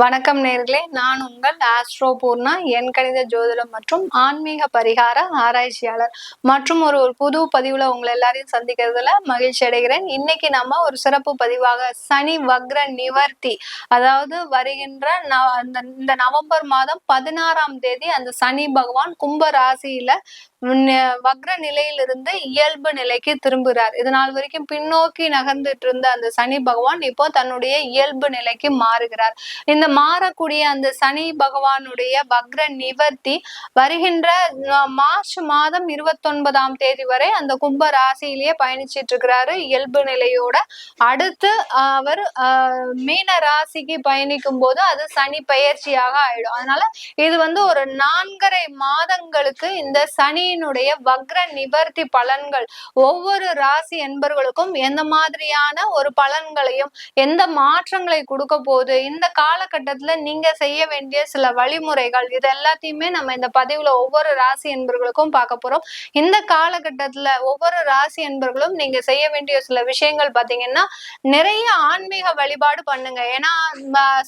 வணக்கம் நேர்களே, நான் உங்கள் ஆஸ்ட்ரோ பூர்ணா, என் கணித ஜோதிடம் மற்றும் ஆன்மீக பரிகார ஆராய்ச்சியாளர் மற்றும் ஒரு புது பதிவுல உங்களை எல்லாரையும் சந்திக்கிறதுல மகிழ்ச்சி அடைகிறேன். இன்னைக்கு நம்ம ஒரு சிறப்பு பதிவாக சனி வக்ர நிவர்த்தி, அதாவது வருகின்ற இந்த நவம்பர் மாதம் 16ஆம் தேதி அந்த சனி பகவான் கும்ப ராசியில வக்ர நிலையிலிருந்து இயல்பு நிலைக்கு திரும்புகிறார். இது நாள் வரைக்கும் பின்னோக்கி நகர்ந்துட்டு இருந்த அந்த சனி பகவான் இப்போ தன்னுடைய இயல்பு நிலைக்கு மாறுகிறார். இந்த மாறக்கூடிய அந்த சனி பகவானுடைய வக்ர நிவர்த்தி வருகின்ற மார்ச் மாதம் 29ஆம் தேதி வரை அந்த கும்ப ராசியிலேயே பயணிச்சிட்டு இருக்கிறாரு இயல்பு நிலையோட. அடுத்து அவர் மீன ராசிக்கு பயணிக்கும் போது அது சனி பயிற்சியாக ஆயிடும். அதனால இது ஒரு 4.5 மாதங்களுக்கு இந்த சனியினுடைய வக்ர நிவர்த்தி பலன்கள் ஒவ்வொரு ராசி என்பர்களுக்கும் எந்த மாதிரியான ஒரு பலன்களையும் எந்த மாற்றங்களை கொடுக்க போகுது, இந்த காலகட்டத்துல நீங்க செய்ய வேண்டிய சில வழிமுறைகள், இது எல்லாத்தையுமே நம்ம இந்த பதிவுல ஒவ்வொரு ராசி என்பர்களுக்கும் பார்க்க போறோம். இந்த காலகட்டத்துல ஒவ்வொரு ராசி என்பர்களும் நீங்க செய்ய வேண்டிய சில விஷயங்கள் பாத்தீங்கன்னா, நிறைய ஆன்மீக வழிபாடு பண்ணுங்க. ஏன்னா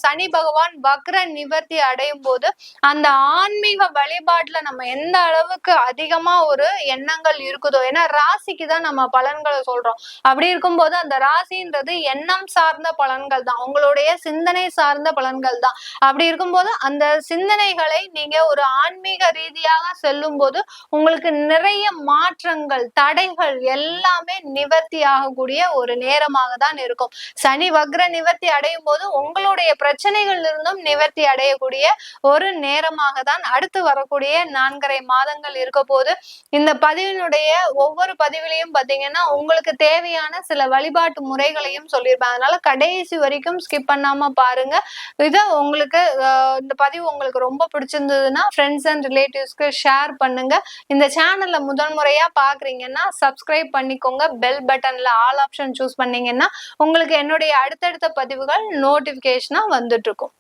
சனி பகவான் வக்ர நிவர்த்தி அடையும் போது அந்த ஆன்மீக வழிபாட்டுல நம்ம எந்த அளவுக்கு அதிகமா ஒரு எண்ணங்கள் இருக்குதோ, ஏன்னா ராசிக்கு தான் நம்ம பலன்களை சொல்றோம். அப்படி இருக்கும்போது அந்த ராசின்றது எண்ணம் சார்ந்த பலன்கள் தான், உங்களுடைய சிந்தனை சார்ந்த பலன்கள் தான். அப்படி இருக்கும்போது அந்த சிந்தனைகளை நீங்க ஒரு ஆன்மீக ரீதியாக செல்லும் போது உங்களுக்கு நிறைய மாற்றங்கள், தடைகள் எல்லாமே நிவர்த்தி ஆகக்கூடிய ஒரு நேரமாக தான் இருக்கும். சனி வக்ர நிவர்த்தி அடையும் போது உங்களுடைய பிரச்சனைகள் இருந்தும் நிவர்த்தி அடையக்கூடிய ஒரு நேரமாக தான் அடுத்து வரக்கூடிய 4.5 மாதங்கள் இருக்க போது. இந்த பதிவினுடைய ஒவ்வொரு பதிவிலையும் பாத்தீங்கன்னா உங்களுக்கு தேவையான சில வழிபாட்டு முறைகளையும் சொல்லியிருப்பேன். அதனால கடைசி வரைக்கும் ஸ்கிப் பண்ணாம பாருங்க. இதை உங்களுக்கு இந்த பதிவு உங்களுக்கு ரொம்ப பிடிச்சிருந்ததுன்னா ஃப்ரெண்ட்ஸ் அண்ட் ரிலேட்டிவ்ஸ்க்கு ஷேர் பண்ணுங்க. இந்த சேனல்ல முதல் முறையா பாக்குறீங்கன்னா சப்ஸ்கிரைப் பண்ணிக்கோங்க. பெல் பட்டன்ல ஆல் ஆப்ஷன் சூஸ் பண்ணீங்கன்னா உங்களுக்கு என்னுடைய அடுத்தடுத்த பதிவுகள் நோட்டிபிகேஷனா வந்துட்டு இருக்கும்.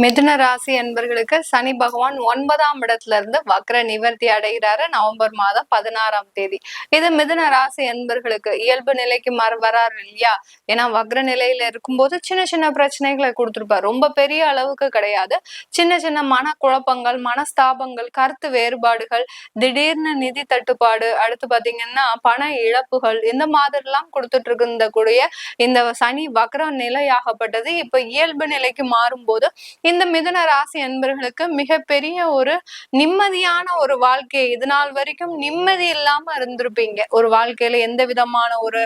மிதுன ராசி என்பர்களுக்கு சனி பகவான் 9ஆம் இடத்துல இருந்து வக்ர நிவர்த்தி அடைகிறாரு நவம்பர் மாதம் 16ஆம் தேதி. இது மிதுன ராசி என்பர்களுக்கு இயல்பு நிலைக்கு வராரு இல்லையா? ஏன்னா வக்ர நிலையில இருக்கும்போது சின்ன சின்ன பிரச்சனைகளை கொடுத்துருப்பார். ரொம்ப பெரிய அளவுக்கு கிடையாது, சின்ன சின்ன மன குழப்பங்கள், மனஸ்தாபங்கள், கருத்து வேறுபாடுகள், திடீர்னு நிதி தட்டுப்பாடு, அடுத்து பாத்தீங்கன்னா பண இழப்புகள், இந்த மாதிரி எல்லாம் கொடுத்துட்டு இருக்க இந்த சனி வக்ர நிலையாகப்பட்டது இப்ப இயல்பு நிலைக்கு மாறும்போது இந்த மிதுன ராசி அன்பர்களுக்கு மிகப்பெரிய ஒரு நிம்மதியான ஒரு வாழ்க்கை, இது நாள் வரைக்கும் நிம்மதி இல்லாம இருந்திருப்பீங்க. ஒரு வாழ்க்கையில எந்த விதமான ஒரு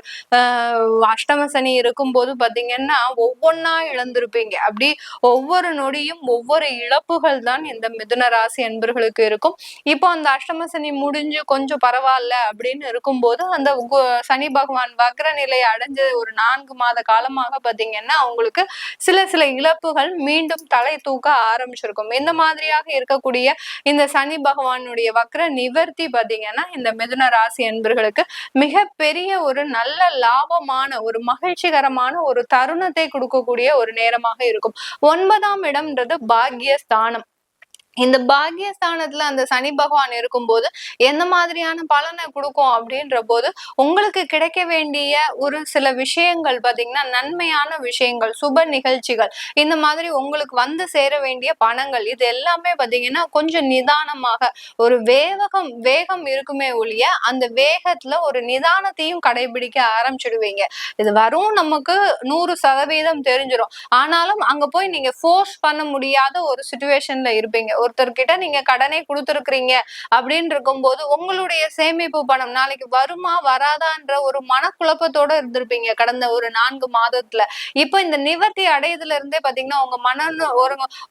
அஷ்டம சனி இருக்கும் போது பாத்தீங்கன்னா ஒவ்வொன்னா இழந்திருப்பீங்க. அப்படி ஒவ்வொரு நொடியும் ஒவ்வொரு இழப்புகள் தான் இந்த மிதுன ராசி அன்பர்களுக்கு இருக்கும். இப்போ அந்த அஷ்டம சனி முடிஞ்சு கொஞ்சம் பரவாயில்ல அப்படின்னு இருக்கும்போது அந்த சனி பகவான் வக்ர நிலை அடைஞ்ச ஒரு 4 மாத காலமாக பாத்தீங்கன்னா அவங்களுக்கு சில இழப்புகள் மீண்டும் தலை தூக்க ஆரம்பிச்சிருக்கும். இந்த மாதிரியாக இருக்கக்கூடிய இந்த சனி பகவானுடைய வக்ர நிவர்த்தி பாத்தீங்கன்னா இந்த மிதுன ராசி என்பர்களுக்கு மிகப்பெரிய ஒரு நல்ல லாபமான ஒரு மகிழ்ச்சிகரமான ஒரு தருணத்தை கொடுக்கக்கூடிய ஒரு நேரமாக இருக்கும். 9ஆம் இடம்ன்றது பாக்யஸ்தானம். இந்த பாக்யஸ்தானத்துல அந்த சனி பகவான் இருக்கும்போது எந்த மாதிரியான பலனை கொடுக்கும் அப்படின்ற போது உங்களுக்கு கிடைக்க வேண்டிய ஒரு சில விஷயங்கள் பாத்தீங்கன்னா நன்மையான விஷயங்கள், சுப நிகழ்ச்சிகள், இந்த மாதிரி உங்களுக்கு வந்து சேர வேண்டிய பணங்கள், இது எல்லாமே பாத்தீங்கன்னா கொஞ்சம் நிதானமாக ஒரு வேகம் இருக்குமே ஒழிய அந்த வேகத்துல ஒரு நிதானத்தையும் கடைபிடிக்க ஆரம்பிச்சிடுவீங்க. இது வரும் நமக்கு 100% தெரிஞ்சிடும். ஆனாலும் அங்க போய் நீங்க ஃபோர்ஸ் பண்ண முடியாத ஒரு சிச்சுவேஷன்ல இருப்பீங்க. ஒருத்தர்கிட்ட நீங்க கடனை கொடுத்துருக்கீங்க அப்படின்னு இருக்கும்போது உங்களுடைய சேமிப்பு பணம் நாளைக்கு வருமா வராதான்ற ஒரு மனக்குழப்பத்தோட இருந்திருப்பீங்க கடந்த ஒரு 4 மாதத்துல. இப்ப இந்த நிவர்த்தி அடையதுல இருந்தே பாத்தீங்கன்னா உங்க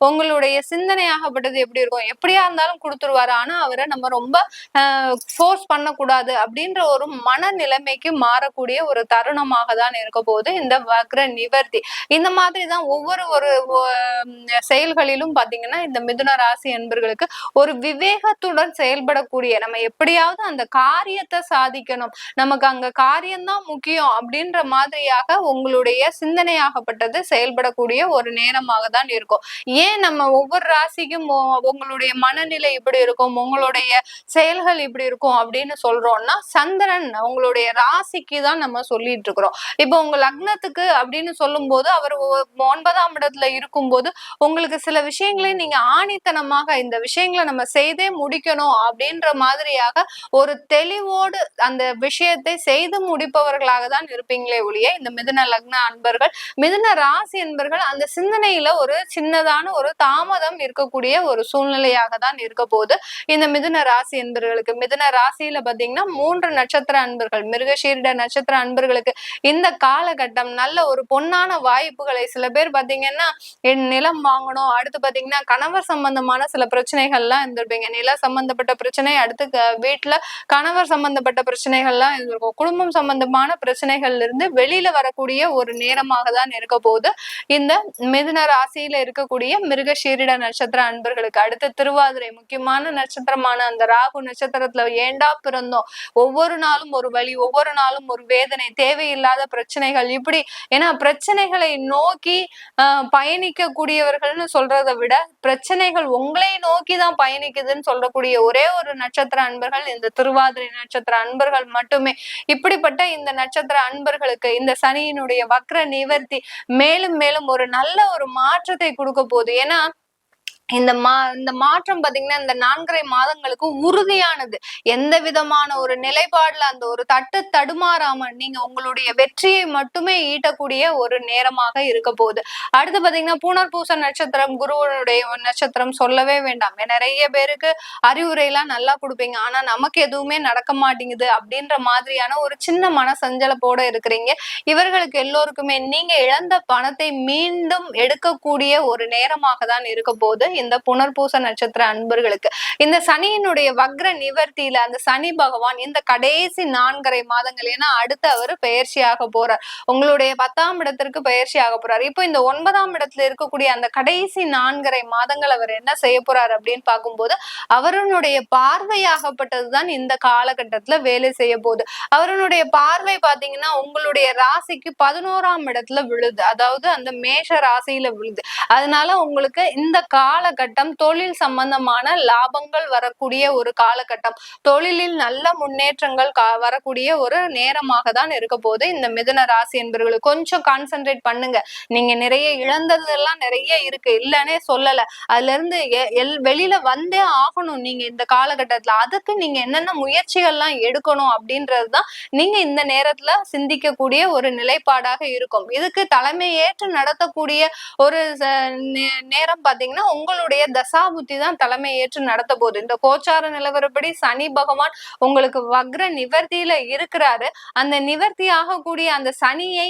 உங்களுடைய சிந்தனையாகப்பட்டது எப்படி இருக்கும், எப்படியா இருந்தாலும் கொடுத்துருவாரு, ஆனா அவரை நம்ம ரொம்ப ஃபோர்ஸ் பண்ணக்கூடாது அப்படின்ற ஒரு மனநிலைமைக்கு மாறக்கூடிய ஒரு தருணமாக தான் இருக்க போகுது இந்த வக்ர நிவர்த்தி. இந்த மாதிரிதான் ஒவ்வொரு செயல்களிலும் பாத்தீங்கன்னா இந்த மிதுன ராசி ராசி என்பர்களுக்கு ஒரு விவேகத்துடன் செயல்படக்கூடிய, நம்ம எப்படியாவது அந்த காரியத்தை சாதிக்கணும், நமக்கு அங்க காரியம்தான் முக்கியம் அப்படின்ற மாதிரியாக உங்களுடைய சிந்தனையாகப்பட்டது செயல்படக்கூடிய ஒரு நேரமாக தான் இருக்கும். ஏன் நம்ம ஒவ்வொரு ராசிக்கும் உங்களுடைய மனநிலை இப்படி இருக்கும், உங்களுடைய செயல்கள் இப்படி இருக்கும் அப்படின்னு சொல்றோம்னா, சந்திரன் உங்களுடைய ராசிக்கு தான் நம்ம சொல்லிட்டு இருக்கிறோம். இப்போ உங்க லக்னத்துக்கு அப்படின்னு சொல்லும் போது அவர் 9ஆம் இடத்துல இருக்கும்போது உங்களுக்கு சில விஷயங்களை நீங்க ஆணித்தனமாக இந்த விஷயங்களை நம்ம செய்தே முடிக்கணும் அப்படின்ற மாதிரியாக ஒரு தெளிவோடு அந்த விஷயத்தை செய்து முடிப்பவர்களாக தான் இருப்பீங்களே ஒழிய, இந்த மிதுன லக்ன அன்பர்கள், மிதுன ராசி என்பர்கள் அந்த சிந்தனையில ஒரு சின்னதான ஒரு தாமதம் இருக்கக்கூடிய ஒரு சூழ்நிலையாக தான் இருக்க போது இந்த மிதுன ராசி என்பர்களுக்கு. மிதுன ராசியில பாத்தீங்கன்னா 3 நட்சத்திர அன்பர்கள், மிருகசீரிட நட்சத்திர அன்பர்களுக்கு இந்த காலகட்டம் நல்ல ஒரு பொன்னான வாய்ப்புகளை, சில பேர் பாத்தீங்கன்னா நிலம் வாங்கணும், அடுத்து பாத்தீங்கன்னா கணவர் சம்பந்தமான சில பிரச்சனைகள்லாம் இருந்திருப்பீங்க, நில சம்பந்தப்பட்ட பிரச்சனை, அடுத்து வீட்டுல கணவர் சம்பந்தப்பட்ட பிரச்சனைகள்லாம் இருந்திருக்கும், குடும்பம் சம்பந்தமான பிரச்சனைகள்ல இருந்து வெளியில வரக்கூடிய ஒரு நேரமாக தான் இருக்க போது இந்த மிதுன ராசியில இருக்கக்கூடிய மிருகசீரிட நட்சத்திர அன்பர்களுக்கு. அடுத்து திருவாதிரை, முக்கியமான நட்சத்திரமான அந்த ராகு நட்சத்திரத்துல ஏண்டா பிறந்தோம், ஒவ்வொரு நாளும் ஒரு வலி, ஒவ்வொரு நாளும் ஒரு வேதனை, தேவையில்லாத பிரச்சனைகள், இப்படி ஏன்னா பிரச்சனைகளை நோக்கி பயணிக்க கூடியவர்கள்னு சொல்றதை விட பிரச்சனைகள் உங்களை நோக்கிதான் பயணிக்குதுன்னு சொல்லக்கூடிய ஒரே ஒரு நட்சத்திர அன்பர்கள் இந்த திருவாதிரை நட்சத்திர அன்பர்கள் மட்டுமே. இப்படிப்பட்ட இந்த நட்சத்திர அன்பர்களுக்கு இந்த சனியினுடைய வக்ர நிவர்த்தி மேலும் மேலும் ஒரு நல்ல ஒரு மாற்றத்தை கொடுக்க போகுது. ஏன்னா இந்த மாற்றம் பாத்தீங்கன்னா இந்த 4.5 மாதங்களுக்கு உறுதியானது. எந்த விதமான ஒரு நிலைப்பாடுல அந்த ஒரு தடுமாறாம நீங்க உங்களுடைய வெற்றியை மட்டுமே ஈட்டக்கூடிய ஒரு நேரமாக இருக்க போகுது. அடுத்து பாத்தீங்கன்னா புனர்பூச நட்சத்திரம், குருவனுடைய நட்சத்திரம் சொல்லவே வேண்டாம். நிறைய பேருக்கு அறிவுரை எல்லாம் நல்லா கொடுப்பீங்க, ஆனா நமக்கு எதுவுமே நடக்க மாட்டேங்குது அப்படின்ற மாதிரியான ஒரு சின்ன மனசஞ்சலப்போட இருக்கிறீங்க. இவர்களுக்கு எல்லோருக்குமே நீங்க இழந்த பணத்தை மீண்டும் எடுக்கக்கூடிய ஒரு நேரமாக தான் இருக்க போகுது இந்த புனர்பூச நட்சத்திர அன்பர்களுக்கு. இந்த சனியினுடைய வக்ர நிவர்த்தியில அந்த சனி பகவான் இந்த கடைசி 4.5 மாதங்கள், ஏன்னா அடுத்து அவர் பெயர்ச்சியாக போறார், உங்களுடைய 10ஆம் இடத்திற்கு பெயர்ச்சியாக போறார். இப்போ இந்த 9ஆம் இடத்துல இருக்கக்கூடிய அந்த கடைசி 4.5 மாதங்கள் அவர் என்ன செய்ய போறார் அப்படின்னு பார்க்கும்போது அவருடைய பார்வையாகப்பட்டதுதான் இந்த காலகட்டத்துல வேலை செய்ய போகுது. அவருடைய பார்வை பாத்தீங்கன்னா உங்களுடைய ராசிக்கு 11ஆம் இடத்துல விழுது, அதாவது அந்த மேஷ ராசியில விழுது. அதனால உங்களுக்கு இந்த காலகட்டம் தொழில் சம்பந்தமான லாபங்கள் வரக்கூடிய ஒரு காலகட்டம், தொழிலில் நல்ல முன்னேற்றங்கள் வரக்கூடிய ஒரு நேரமாக தான் இருக்க போது இந்த மிதுன ராசி என்பவர்களுக்கு. கொஞ்சம் கான்சென்ட்ரேட் பண்ணுங்க. நீங்க நிறைய இழந்ததெல்லாம் நிறைய இருக்கு, இல்லன்னே சொல்லல, அதுல இருந்து வெளியில வந்தே ஆகணும் நீங்க இந்த காலகட்டத்துல. அதுக்கு நீங்க என்னென்ன முயற்சிகள்லாம் எடுக்கணும் அப்படின்றதுதான் நீங்க இந்த நேரத்துல சிந்திக்கக்கூடிய ஒரு நிலைப்பாடாக இருக்கும். இதுக்கு தலைமை ஏற்று நடத்தக்கூடிய ஒரு நேரம் பாத்தீங்கன்னா உங்களுடைய தசாபுத்தி தான் தலைமை ஏற்று நடத்த போகுது. இந்த கோச்சார நிலவரப்படி சனி பகவான் உங்களுக்கு வக்ர நிவர்த்தியில இருக்கிறாரு. அந்த நிவர்த்தி ஆகக்கூடிய அந்த சனியை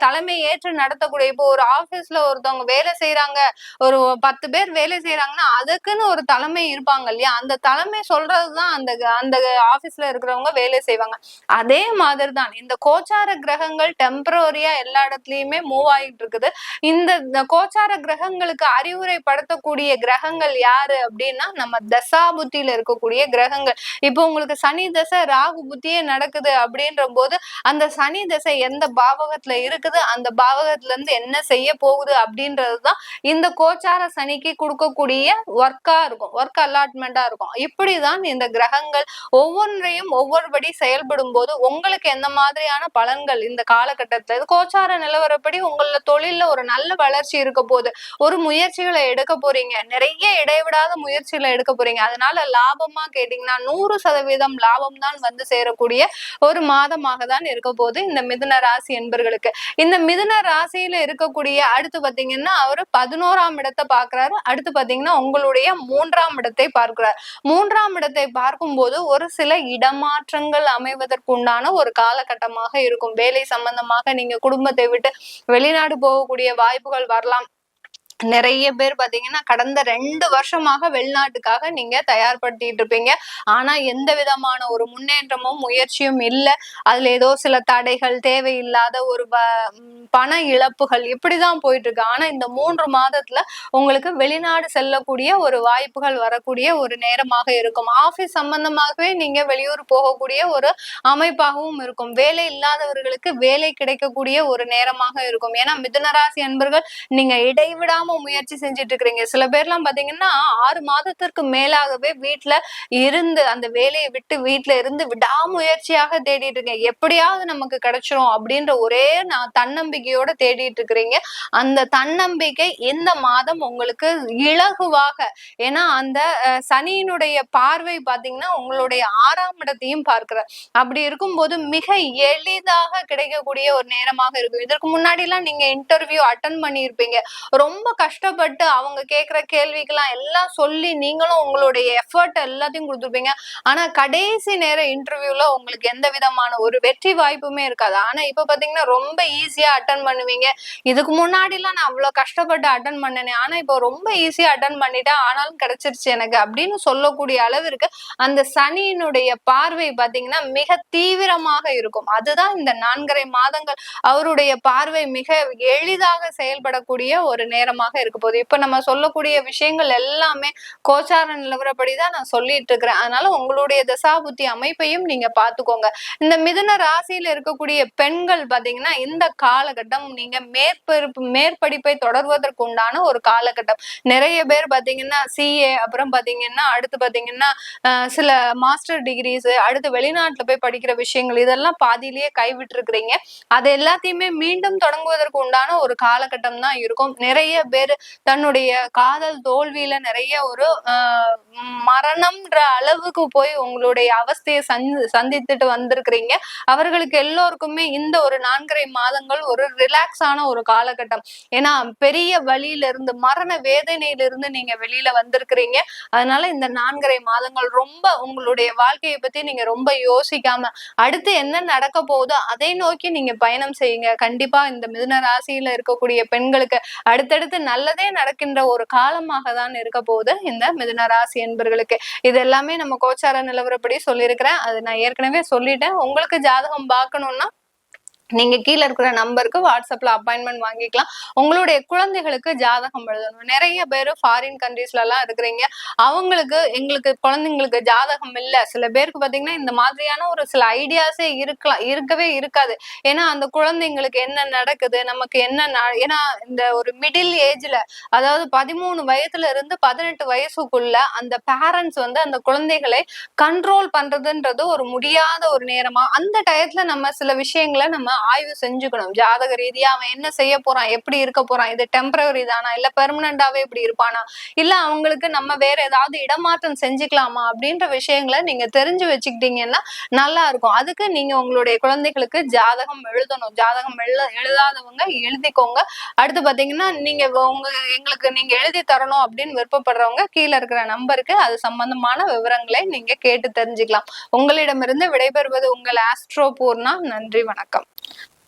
தலைமை ஏற்று நடத்தக்கூடிய, இப்போ ஒரு ஆபீஸ்ல ஒருத்தவங்க வேலை செய்யறாங்க, ஒரு 10 பேர் வேலை செய்யறாங்கன்னா அதுக்குன்னு ஒரு தலைமை இருப்பாங்க இல்லையா, அந்த தலைமை சொல்றதுதான் அந்த அந்த ஆபீஸ்ல இருக்கிறவங்க வேலை செய்வாங்க. அதே மாதிரிதான் இந்த கோச்சார கிரகங்கள் டெம்பரரியா எல்லா இடத்துலயுமே மூவ் ஆகிட்டு இருக்குது. இந்த கோச்சார கிரகங்களுக்கு அறிவுரை படுத்தக்கூடிய கிரகங்கள் யாரு அப்படின்னா நம்ம தசாபுத்தியில இருக்கக்கூடிய கிரகங்கள். இப்போ உங்களுக்கு சனி தசை ராகு புத்தியே நடக்குது அப்படின்ற போது அந்த சனி தசை எந்த பாவகத்துல இருக்குது, அந்த பாவகத்துல இருந்து என்ன செய்ய போகுது அப்படின்றதுதான் இந்த கோச்சார சனிக்கு கொடுக்கக்கூடிய ஒர்க்கா இருக்கும், ஒர்க் அலாட்மெண்டா இருக்கும். இப்படிதான் இந்த கிரகங்கள் ஒவ்வொன்றையும் ஒவ்வொருபடி செயல்படும் போது உங்களுக்கு எந்த மாதிரியான பலன்கள் இந்த காலகட்டத்துல கோச்சார நிலவரப்படி உங்கள தொழில்ல ஒரு நல்ல வளர்ச்சி இருக்க போது, ஒரு முயற்சிகளை எடுக்க போறீங்க, நிறைய இடைவிடாத முயற்சிகளை எடுக்க போறீங்க. அதனால லாபமா கேட்டீங்கன்னா 100% லாபம் தான் வந்து சேரக்கூடிய ஒரு மாதமாக தான் இருக்க போது இந்த மிதுன ராசி என்பர்களுக்கு. இந்த மிதுன ராசியில இருக்கக்கூடிய அடுத்து பாத்தீங்கன்னா அவரு 11ஆம் இடத்தை பார்க்கிறாரு. அடுத்து பாத்தீங்கன்னா உங்களுடைய 3ஆம் இடத்தை பார்க்கிறார். 3ஆம் இடத்தை பார்க்கும்போது ஒரு சில இடமாற்றங்கள் அமைவதற்கு உண்டான ஒரு காலகட்டமாக இருக்கும். வேலை சம்பந்தமாக நீங்க குடும்பத்தை விட்டு வெளிநாடு போகக்கூடிய வாய்ப்புகள் வரலாம். நிறைய பேர் பாத்தீங்கன்னா கடந்த 2 வருஷமாக வெளிநாட்டுக்காக நீங்க தயார்படுத்திட்டு இருப்பீங்க. ஆனா எந்த விதமான ஒரு முன்னேற்றமும் முயற்சியும் இல்ல. அதுல ஏதோ சில தடைகள், தேவையில்லாத ஒரு பண இழப்புகள் இப்படிதான் போயிட்டு இருக்கு. ஆனா இந்த 3 மாதத்துல உங்களுக்கு வெளிநாடு செல்லக்கூடிய ஒரு வாய்ப்புகள் வரக்கூடிய ஒரு நேரமாக இருக்கும். ஆபீஸ் சம்பந்தமாகவே நீங்க வெளியூர் போகக்கூடிய ஒரு அமைப்பாகவும் இருக்கும். வேலை இல்லாதவர்களுக்கு வேலை கிடைக்கக்கூடிய ஒரு நேரமாக இருக்கும். ஏன்னா மிதுனராசி அன்பர்கள் நீங்க இடைவிடாம முயற்சி செஞ்சுட்டு இருக்கிறீங்க. சில பேர்லாம் பாத்தீங்கன்னா 6 மாதத்திற்கு மேலாகவே வீட்டுல இருந்து அந்த வேலையை விட்டு வீட்டுல இருந்து விடாமுயற்சியாக தேடிட்டு இருக்கேன். எப்படியாவது நமக்கு கிடைச்சிரும் அப்படின்ற ஒரே தன்னம்பிக்கையோட தேடிட்டு இருக்கிறீங்க. அந்த தன்னம்பிக்கை இந்த மாதம் உங்களுக்கு இலகுவாக, ஏன்னா அந்த சனியினுடைய பார்வை பாத்தீங்கன்னா உங்களுடைய 6ஆம் இடத்தையும் பார்க்கிறார். அப்படி இருக்கும்போது மிக எளிதாக கிடைக்கக்கூடிய ஒரு நேரமாக இருக்கும். இதற்கு முன்னாடி எல்லாம் நீங்க இன்டர்வியூ அட்டன் பண்ணியிருப்பீங்க. ரொம்ப கஷ்டப்பட்டு அவங்க கேட்கிற கேள்விக்கெல்லாம் எல்லாம் சொல்லி நீங்களும் உங்களுடைய எஃபர்ட் எல்லாத்தையும் கொடுத்துருப்பீங்க. ஆனா கடைசி நேர இன்டர்வியூல உங்களுக்கு எந்த விதமான ஒரு வெற்றி வாய்ப்புமே இருக்காது. ஆனா இப்ப பாத்தீங்கன்னா ரொம்ப ஈஸியா அட்டன் பண்ணுவீங்க. இதுக்கு முன்னாடி எல்லாம் நான் அவ்வளவு கஷ்டப்பட்டு அட்டன் பண்ணேனே, ஆனா இப்போ ரொம்ப ஈஸியா அட்டன் பண்ணிட்டேன், ஆனாலும் கிடைச்சிருச்சு எனக்கு அப்படின்னு சொல்லக்கூடிய அளவிற்கு அந்த சனியினுடைய பார்வை பாத்தீங்கன்னா மிக தீவிரமாக இருக்கும். அதுதான் இந்த 4.5 மாதங்கள் அவருடைய பார்வை மிக எளிதாக செயல்படக்கூடிய ஒரு நேரமாக இருக்க போகுது. இப்ப நம்ம சொல்லக்கூடிய விஷயங்கள் எல்லாமே கோச்சார நிலவரப்படிதான் நான் சொல்லிட்டு இருக்கிறேன். அதனால உங்களுடைய தசாபுத்தி அமைப்பையும் நீங்க பாத்துக்கோங்க. இந்த மிதுன ராசியில இருக்கக்கூடிய பெண்கள் பாத்தீங்கன்னா இந்த காலகட்டம் நீங்க மேற்படிப்பை தொடர்வதற்கு உண்டான ஒரு காலகட்டம். நிறைய பேர் பாத்தீங்கன்னா CA, அப்புறம் பாத்தீங்கன்னா அடுத்து பாத்தீங்கன்னா சில மாஸ்டர் டிகிரிஸ், அடுத்து வெளிநாட்டுல போய் படிக்கிற விஷயங்கள் இதெல்லாம் பாதியிலேயே கைவிட்டு இருக்கிறீங்க. அது எல்லாத்தையுமே மீண்டும் தொடங்குவதற்கு உண்டான ஒரு காலகட்டம் தான் இருக்கும். நிறைய பேர் தன்னுடைய காதல் தோல்வியில நிறைய ஒரு மரணம்ன்ற அளவுக்கு போய் உங்களுடைய அவஸ்தையை சந்தித்துட்டு வந்திருக்கிறீங்க. அவர்களுக்கு எல்லோருக்குமே இந்த ஒரு 4.5 மாதங்கள் ஒரு ரிலாக்ஸான ஒரு காலகட்டம். ஏன்னா பெரிய வழியில இருந்து, மரண வேதனையிலிருந்து நீங்க வெளியில வந்திருக்கிறீங்க. அதனால இந்த 4.5 மாதங்கள் ரொம்ப உங்களுடைய வாழ்க்கையை பத்தி நீங்க ரொம்ப யோசிக்காம அடுத்து என்ன நடக்க போகுதோ அதை நோக்கி நீங்க பயணம் செய்யுங்க. கண்டிப்பா இந்த மிதுன ராசியில இருக்கக்கூடிய பெண்களுக்கு அடுத்தடுத்து நல்லதே நடக்கின்ற ஒரு காலமாக தான் இருக்க போகுது இந்த மிதுன ராசி என்பர்களுக்கு. இது எல்லாமே நம்ம கோச்சார நிலவரப்படி சொல்லியிருக்கிறேன். அது நான் ஏற்கனவே சொல்லிட்டேன். உங்களுக்கு ஜாதகம் பார்க்கணும்னா நீங்க கீழே இருக்கிற நம்பருக்கு வாட்ஸ்அப்ல அப்பாயின்மெண்ட் வாங்கிக்கலாம். உங்களுடைய குழந்தைகளுக்கு ஜாதகம் எழுதணும். நிறைய பேரு ஃபாரின் கண்ட்ரீஸ்ல எல்லாம் இருக்கிறீங்க. அவங்களுக்கு எங்களுக்கு குழந்தைங்களுக்கு ஜாதகம் இல்ல. சில பேருக்கு பாத்தீங்கன்னா இந்த மாதிரியான ஒரு சில ஐடியாஸே இருக்கவே இருக்காது. ஏன்னா அந்த குழந்தைங்களுக்கு என்ன நடக்குது, நமக்கு என்ன ஏன்னா இந்த ஒரு மிடில் ஏஜ்ல, அதாவது 13 வயதுல இருந்து 18 வயசுக்குள்ள அந்த பேரண்ட்ஸ் அந்த குழந்தைகளை கண்ட்ரோல் பண்றதுன்றது ஒரு முடியாத ஒரு நேரமா, அந்த டயத்துல நம்ம சில விஷயங்களை நம்ம ஆய்வு செஞ்சுக்கணும். ஜாதக ரீதியா அவன் என்ன செய்ய போறான், எப்படி இருக்க போறான், இது டெம்பரரி தானா இல்ல பெர்மனண்டாவே இப்படி இருப்பானா, இல்ல அவங்களுக்கு நம்ம வேற ஏதாவது இடமாற்றம் செஞ்சுக்கலாமா அப்படின்ற விஷயங்களை நீங்க தெரிஞ்சு வச்சுக்கிட்டீங்கன்னா நல்லா இருக்கும். அதுக்கு நீங்க உங்களுடைய குழந்தைகளுக்கு ஜாதகம் எழுதணும். ஜாதகம் எழுதாதவங்க எழுதிக்கோங்க. அடுத்து பாத்தீங்கன்னா நீங்க எங்களுக்கு நீங்க எழுதி தரணும் அப்படின்னு விருப்பப்படுறவங்க கீழே இருக்கிற நம்பருக்கு அது சம்பந்தமான விவரங்களை நீங்க கேட்டு தெரிஞ்சுக்கலாம். உங்களிடமிருந்து விடைபெறுவது உங்கள் ஆஸ்ட்ரோ பூர்ணா. நன்றி, வணக்கம்.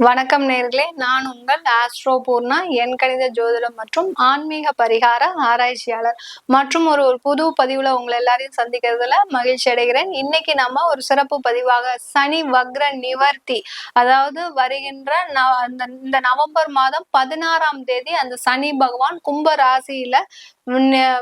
வணக்கம் நேர்களே, நான் உங்கள் ஆஸ்ட்ரோ பூர்ணா, எண்கணித ஜோதிடம் மற்றும் ஆன்மீக பரிகார ஆராய்ச்சியாளர். மற்றும் ஒரு புது பதிவுல உங்களை எல்லாரையும் சந்திக்கிறதுல மகிழ்ச்சி அடைகிறேன். இன்னைக்கு நம்ம ஒரு சிறப்பு பதிவாக சனி வக்ர நிவர்த்தி, அதாவது வருகின்ற இந்த நவம்பர் மாதம் 16ஆம் தேதி அந்த சனி பகவான் கும்ப ராசியில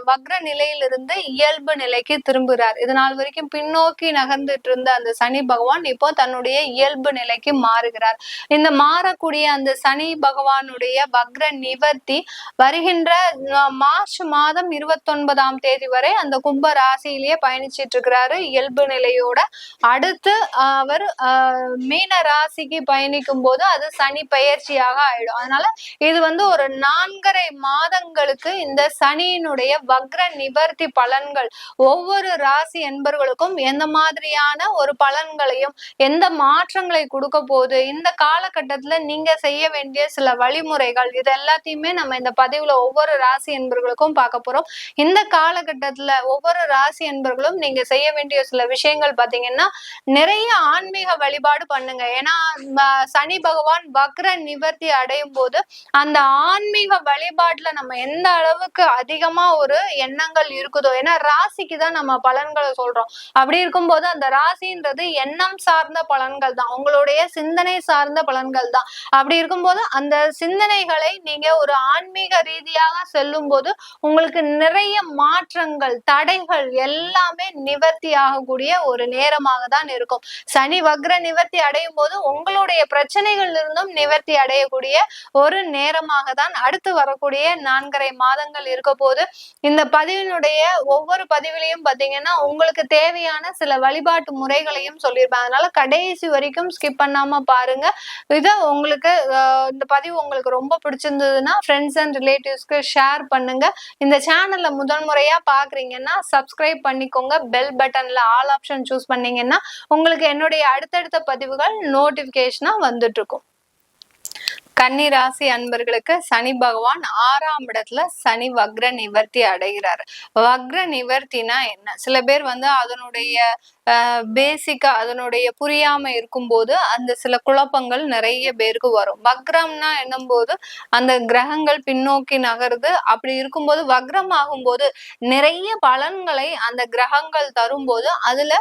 வக்ர நிலையிலிருந்து இயல்பு நிலைக்கு திரும்புகிறார். இது நாள் வரைக்கும் பின்னோக்கி நகர்ந்துட்டு இருந்த அந்த சனி பகவான் இப்போ தன்னுடைய இயல்பு நிலைக்கு மாறுகிறார். இந்த மாறக்கூடிய அந்த சனி பகவானுடைய வக்ர நிவர்த்தி வருகின்ற மார்ச் மாதம் 29ஆம் தேதி வரை அந்த கும்ப ராசியிலேயே பயணிச்சிட்டு இருக்கிறாரு இயல்பு நிலையோட. அடுத்து அவர் மீன ராசிக்கு பயணிக்கும் போது அது சனி பயிற்சியாக ஆயிடும். அதனால இது ஒரு 4.5 மாதங்களுக்கு இந்த சனியினுடைய வக்ர நிவர்த்தி பலன்கள் ஒவ்வொரு ராசி என்பர்களுக்கும் எந்த மாதிரியான ஒரு பலன்களையும் எந்த மாற்றங்களை கொடுக்க போகுது, இந்த காலகட்டம் காலகட்டத்துல நீங்க செய்ய வேண்டிய சில வழிமுறைகள் இது எல்லாத்தையுமே நம்ம இந்த பதிவுல ஒவ்வொரு ராசி என்பர்களுக்கும் பார்க்க போறோம். இந்த காலகட்டத்துல ஒவ்வொரு ராசி என்பர்களும் நீங்க செய்ய வேண்டிய சில விஷயங்கள் பாத்தீங்கன்னா, நிறைய ஆன்மீக வழிபாடு பண்ணுங்க. ஏன்னா சனி பகவான் வக்ர நிவர்த்தி அடையும் போது அந்த ஆன்மீக வழிபாட்டுல நம்ம எந்த அளவுக்கு அதிகமா ஒரு எண்ணங்கள் இருக்குதோ, ஏன்னா ராசிக்கு தான் நம்ம பலன்களை சொல்றோம். அப்படி இருக்கும்போது அந்த ராசின்றது எண்ணம் சார்ந்த பலன்கள் தான், உங்களுடைய சிந்தனை சார்ந்த பலன்கள் தான். அப்படி இருக்கும்போது அந்த சிந்தனைகளை நீங்க ஒரு ஆன்மீக ரீதியாக செல்லும் போது உங்களுக்கு நிறைய மாற்றங்கள், தடைகள் எல்லாமே நிவர்த்தி ஆகக்கூடிய ஒரு நேரமாக தான் இருக்கும். சனி வக்ர நிவர்த்தி அடையும் போது உங்களுடைய பிரச்சனைகள் இருந்தும் நிவர்த்தி அடையக்கூடிய ஒரு நேரமாக தான் அடுத்து வரக்கூடிய 4.5 மாதங்கள் இருக்க போது. இந்த பதிவினுடைய ஒவ்வொரு பதிவிலையும் பாத்தீங்கன்னா உங்களுக்கு தேவையான சில வழிபாட்டு முறைகளையும் சொல்லியிருப்பேன். அதனால கடைசி வரைக்கும் ஸ்கிப் பண்ணாம பாருங்க. இத உங்களுக்கு இந்த பதிவு உங்களுக்கு ரொம்ப பிடிச்சிருந்ததுன்னா ஃப்ரெண்ட்ஸ் அண்ட் ரிலேட்டிவ்ஸ்க்கு ஷேர் பண்ணுங்க. இந்த சேனல்ல முதல் முறையா பாக்குறீங்கன்னா சப்ஸ்கிரைப் பண்ணிக்கோங்க. பெல் பட்டன்ல ஆல் ஆப்ஷன் சூஸ் பண்ணீங்கன்னா உங்களுக்கு என்னுடைய அடுத்தடுத்த பதிவுகள் நோட்டிபிகேஷனா வந்துட்டு இருக்கும். கன்னி ராசி அன்பர்களுக்கு சனி பகவான் 6ஆம் இடத்துல சனி வக்ர நிவர்த்தி அடைகிறார். வக்ர நிவர்த்தினா என்ன? சில பேர் அதனுடைய பேசிக்கா அதனுடைய புரியாம இருக்கும்போது அந்த சில குழப்பங்கள் நிறைய பேருக்கு வரும். வக்ரம்னா என்னும்போது அந்த கிரகங்கள் பின்னோக்கி நகருது. அப்படி இருக்கும்போது வக்ரம் ஆகும்போது நிறைய பலன்களை அந்த கிரகங்கள் தரும்போது அதுல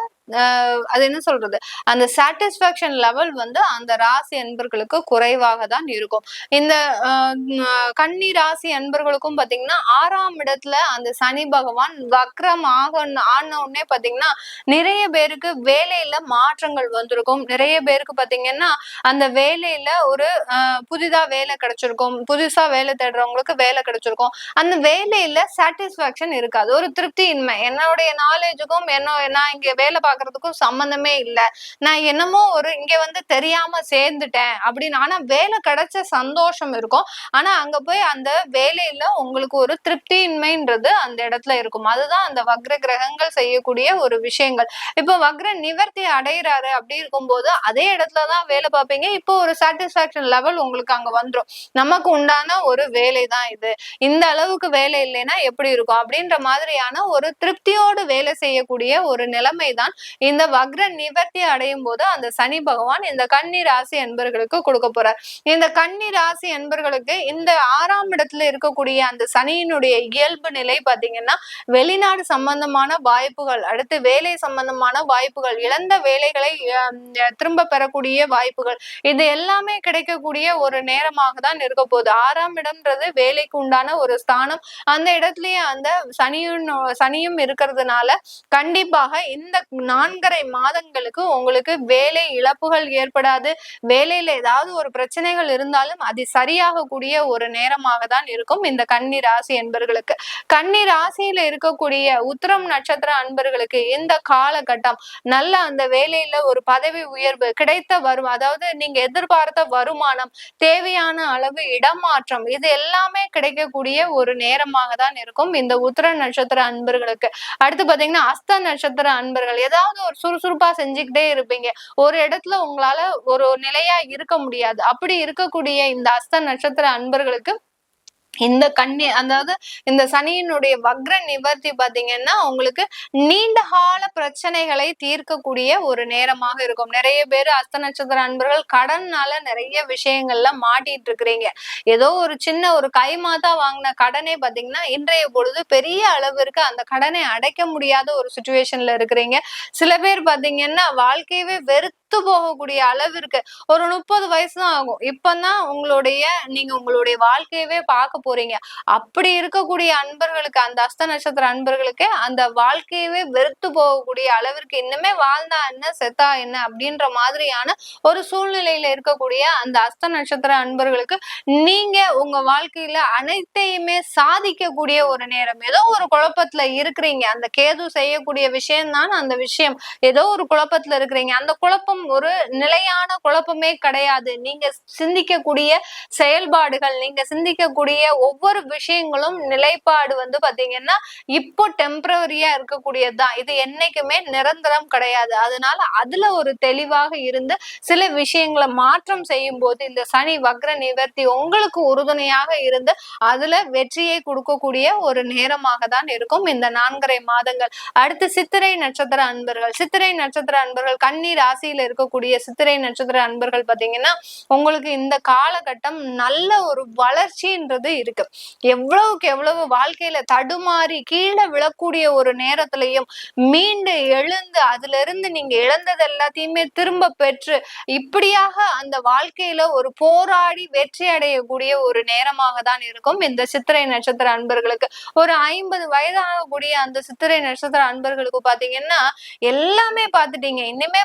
அது என்ன சொல்றது, அந்த சாட்டிஸ்பாக்சன் லெவல் அந்த ராசி அன்பர்களுக்கு குறைவாக தான் இருக்கும். இந்த கன்னி ராசி அன்பர்களுக்கும் பாத்தீங்கன்னா 6ஆம் இடத்துல அந்த சனி பகவான் வக்ரம் ஆன உடனே பாத்தீங்கன்னா நிறைய பேருக்கு வேலையில மாற்றங்கள் வந்திருக்கும். நிறைய பேருக்கு பாத்தீங்கன்னா அந்த வேலையில ஒரு புதிதா வேலை கிடைச்சிருக்கும். புதுசா வேலை தேடுறவங்களுக்கு வேலை கிடைச்சிருக்கும். அந்த வேலையில சாட்டிஸ்பாக்சன் இருக்காது, ஒரு திருப்தியின்மை. என்னுடைய நாலேஜுக்கும் நான் இங்க வேலை பார்க்கறதுக்கும் சம்பந்தமே இல்லை, நான் என்னமோ ஒரு இங்க தெரியாம சேர்ந்துட்டேன் அப்படின்னு. ஆனா வேலை கிடைச்ச சந்தோஷம் இருக்கும். ஆனா அங்க போய் அந்த வேலையில உங்களுக்கு ஒரு திருப்தியின்மைன்றது அந்த இடத்துல இருக்கும். அதுதான் அந்த வக்ர கிரகங்கள் செய்யக்கூடிய ஒரு விஷயங்கள். இப்போ வக்ர நிவர்த்தி அடைகிறாரு அப்படி இருக்கும்போது அதே இடத்துலதான் வேலை பார்ப்பீங்க. இப்போ ஒரு சாட்டிஸ்பாக்சன் லெவல் உங்களுக்கு அங்க வந்துடும். நமக்கு உண்டான ஒரு வேலை தான் இது, இந்த அளவுக்கு வேலை இல்லைன்னா எப்படி இருக்கும் அப்படின்ற மாதிரியான ஒரு திருப்தியோடு வேலை செய்யக்கூடிய ஒரு நிலைமை தான் இந்த வக்ர நிவர்த்தி அடையும் போது அந்த சனி பகவான் இந்த கன்னி ராசி அன்பர்களுக்கு கொடுக்க போறார். இந்த கன்னி ராசி அன்பர்களுக்கு இந்த 6ஆம் இடத்துல இருக்கக்கூடிய அந்த சனியினுடைய இயல்பு நிலை பாத்தீங்கன்னா வெளிநாடு சம்பந்தமான வாய்ப்புகள், அடுத்து வேலை சம்பந்தமான வாய்ப்புகள், இழந்த வேலைகளை திரும்ப பெறக்கூடிய வாய்ப்புகள், இது எல்லாமே கிடைக்கக்கூடிய ஒரு நேரமாக தான் இருக்க போகுது. 6ஆம் இடம்ன்றது வேலைக்கு உண்டான ஒரு ஸ்தானம். அந்த இடத்துலயே அந்த சனியும் இருக்கிறதுனால கண்டிப்பாக இந்த 4.5 மாதங்களுக்கு உங்களுக்கு வேலை இழப்புகள் ஏற்படாது. வேலையில ஏதாவது ஒரு பிரச்சனைகள் இருந்தாலும் அது சரியாகக்கூடிய ஒரு நேரமாக தான் இருக்கும் இந்த கன்னி ராசி என்பர்களுக்கு. கன்னி ராசியில இருக்கக்கூடிய உத்திரம் நட்சத்திர அன்பர்களுக்கு இந்த காலகட்டம் நல்ல அந்த வேலையில ஒரு பதவி உயர்வு கிடைத்த வரும், அதாவது நீங்க எதிர்பார்த்த வருமானம், தேவையான அளவு இடமாற்றம், இது எல்லாமே கிடைக்கக்கூடிய ஒரு நேரமாக தான் இருக்கும் இந்த உத்திர நட்சத்திர அன்பர்களுக்கு. அடுத்து பாத்தீங்கன்னா அஸ்த நட்சத்திர அன்பர்கள் ஏதாவது ஒரு சுறுசுறுப்பா செஞ்சுக்கிட்டே இருப்பீங்க. ஒரு இடத்துல உங்களால ஒரு நிலையா இருக்க முடியாது. அப்படி இருக்கக்கூடிய இந்த அஸ்த நட்சத்திர அன்பர்களுக்கு இந்த அதாவது இந்த சனியினுடைய வக்ர நிவர்த்தி பாத்தீங்கன்னா உங்களுக்கு நீண்ட கால பிரச்சனைகளை தீர்க்கக்கூடிய ஒரு நேரமாக இருக்கும். நிறைய பேர் அஸ்த நட்சத்திர அன்பர்கள் கடன்னால நிறைய விஷயங்கள்ல மாட்டிட்டு இருக்கிறீங்க. ஏதோ ஒரு சின்ன ஒரு கைமாத்தா வாங்கின கடனே பாத்தீங்கன்னா இன்றைய பொழுது பெரிய அளவிற்கு அந்த கடனை அடைக்க முடியாத ஒரு சுச்சுவேஷன்ல இருக்கிறீங்க. சில பேர் பாத்தீங்கன்னா வாழ்க்கையவே வெறுத்து போகக்கூடிய அளவிற்கு ஒரு 30 வயசு தான் ஆகும், இப்பதான் நீங்க உங்களுடைய வாழ்க்கையவே பார்க்க போறீங்க. அப்படி இருக்கக்கூடிய அன்பர்களுக்கு, அந்த அஸ்த நட்சத்திர அன்பர்களுக்கு அந்த வாழ்க்கையவே வெறுத்து போகக்கூடிய அளவிற்கு இன்னுமே வாழ்ந்தா என்ன செத்தா என்ன அப்படின்ற மாதிரியான ஒரு சூழ்நிலையில இருக்கக்கூடிய அந்த அஸ்த நட்சத்திர அன்பர்களுக்கு நீங்க உங்க வாழ்க்கையில அனைத்தையுமே சாதிக்கக்கூடிய ஒரு நேரம். ஏதோ ஒரு குழப்பத்துல இருக்கிறீங்க, அந்த கேது செய்யக்கூடிய விஷயம் தான் அந்த விஷயம். ஏதோ ஒரு குழப்பத்துல இருக்கிறீங்க, அந்த குழப்பம் ஒரு நிலையான குழப்பமே கிடையாது. நீங்க சிந்திக்கக்கூடிய செயல்பாடுகள், நீங்க சிந்திக்கக்கூடிய ஒவ்வொரு விஷயங்களும் நிலைப்பாடு பாத்தீங்கன்னா இப்போ டெம்பரவரியா இருக்கக்கூடியதுதான். இது என்னைக்குமே நிரந்தரம் கிடையாது. அதனால அதுல ஒரு தெளிவாக இருந்து சில விஷயங்களை மாற்றம் செய்யும் போது இந்த சனி வக்ர நிவர்த்தி உங்களுக்கு உறுதுணையாக இருந்து அதுல வெற்றியை கொடுக்கக்கூடிய ஒரு நேரமாக தான் இருக்கும் இந்த 4.5 மாதங்கள். அடுத்து சித்திரை நட்சத்திர அன்பர்கள், சித்திரை நட்சத்திர அன்பர்கள், கன்னி ராசியில இருக்கக்கூடிய சித்திரை நட்சத்திர அன்பர்கள் பாத்தீங்கன்னா உங்களுக்கு இந்த காலகட்டம் நல்ல ஒரு வளர்ச்சின்றது இருக்கு. எவ்வளவுக்கு எவ்வளவு வாழ்க்கையில தடுமாறி கீழே விழக்கூடிய ஒரு நேரத்திலையும் மீண்டு எழுந்து அதுல இருந்து நீங்க இழந்தது எல்லாத்தையுமே திரும்ப பெற்று இப்படியாக அந்த வாழ்க்கையில ஒரு போராடி வெற்றி அடையக்கூடிய ஒரு நேரமாக தான் இருக்கும் இந்த சித்திரை நட்சத்திர அன்பர்களுக்கு. ஒரு 50 வயதாகக்கூடிய அந்த சித்திரை நட்சத்திர அன்பர்களுக்கு பாத்தீங்கன்னா எல்லாமே பாத்துட்டீங்க, இனிமே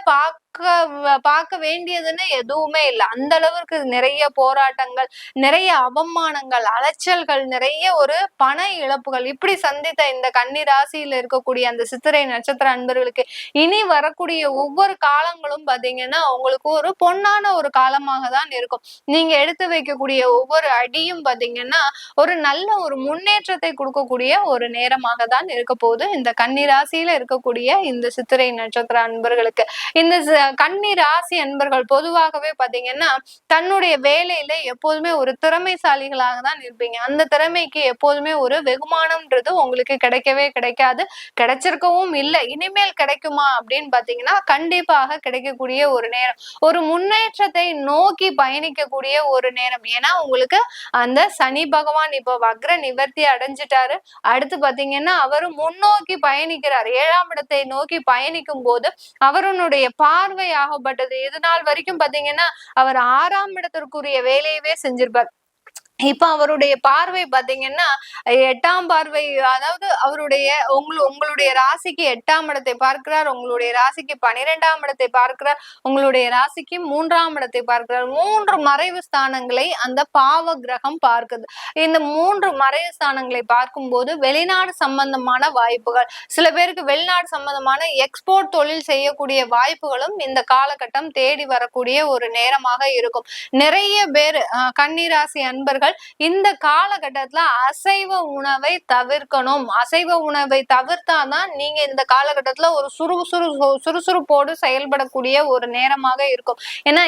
பார்க்க வேண்டியதுன்னு எதுவுமே இல்லை. அந்த அளவுக்கு நிறைய போராட்டங்கள், நிறைய அவமானங்கள், அலைச்சல்கள், நிறைய ஒரு பண இழப்புகள் இப்படி சந்தித்த இந்த கன்னி ராசியில இருக்கக்கூடிய அந்த சித்திரை நட்சத்திர அன்பர்களுக்கு இனி வரக்கூடிய ஒவ்வொரு காலங்களும் பாத்தீங்கன்னா உங்களுக்கு ஒரு பொன்னான ஒரு காலமாக தான் இருக்கும். நீங்க எடுத்து வைக்கக்கூடிய ஒவ்வொரு அடியும் பாத்தீங்கன்னா ஒரு நல்ல ஒரு முன்னேற்றத்தை கொடுக்கக்கூடிய ஒரு நேரமாக தான் இருக்க போகுது இந்த கன்னி ராசியில இருக்கக்கூடிய இந்த சித்திரை நட்சத்திர அன்பர்களுக்கு. இந்த கன்னி ராசி அன்பர்கள் பொதுவாகவே பாத்தீங்கன்னா தன்னுடைய வேலையில எப்போதுமே ஒரு திறமைசாலிகளாக தான் இருப்பீங்க. அந்த திறமைக்கு எப்போதுமே ஒரு வெகுமானம்ன்றது உங்களுக்கு கிடைக்கவே கிடைக்காது, கிடைச்சிருக்கவும் இல்லை. இனிமேல் கிடைக்குமா அப்படின்னு பாத்தீங்கன்னா கண்டிப்பாக கிடைக்கக்கூடிய ஒரு நேரம், ஒரு முன்னேற்றத்தை நோக்கி பயணிக்கக்கூடிய ஒரு நேரம். ஏன்னா உங்களுக்கு அந்த சனி பகவான் இப்ப வக்ர நிவர்த்தி அடைஞ்சிட்டாரு. அடுத்து பாத்தீங்கன்னா அவரு முன்னோக்கி பயணிக்கிறார். 7ஆம் இடத்தை நோக்கி பயணிக்கும் போது அவருடைய பார்வை ஆகப்பட்டது இது நாள் வரைக்கும் பாத்தீங்கன்னா அவர் 6ஆம் இடத்திற்குரிய வேலையவே செஞ்சிருப்பார். இப்ப அவருடைய பார்வை பாத்தீங்கன்னா 8ஆம் பார்வை, அதாவது அவருடைய உங்களுடைய ராசிக்கு 8ஆம் இடத்தை பார்க்கிறார், உங்களுடைய ராசிக்கு 12ஆம் இடத்தை பார்க்கிறார், உங்களுடைய ராசிக்கு 3ஆம் இடத்தை பார்க்கிறார். 3 மறைவு ஸ்தானங்களை அந்த பாவ கிரகம் பார்க்குது. இந்த 3 மறைவு ஸ்தானங்களை பார்க்கும்போது வெளிநாடு சம்பந்தமான வாய்ப்புகள், சில பேருக்கு வெளிநாடு சம்பந்தமான எக்ஸ்போர்ட் தொழில் செய்யக்கூடிய வாய்ப்புகளும் இந்த காலகட்டம் தேடி வரக்கூடிய ஒரு நேரமாக இருக்கும். நிறைய பேர் கன்னிராசி அன்பர்கள் இந்த காலகட்டத்துல அசைவ உணவை தவிர்க்கணும். அசைவ உணவை தவிர்த்தாதான் நீங்க இந்த காலகட்டத்துல ஒரு சுறுசுறுப்போடு செயல்படக்கூடிய ஒரு நேரமாக இருக்கும். ஏன்னா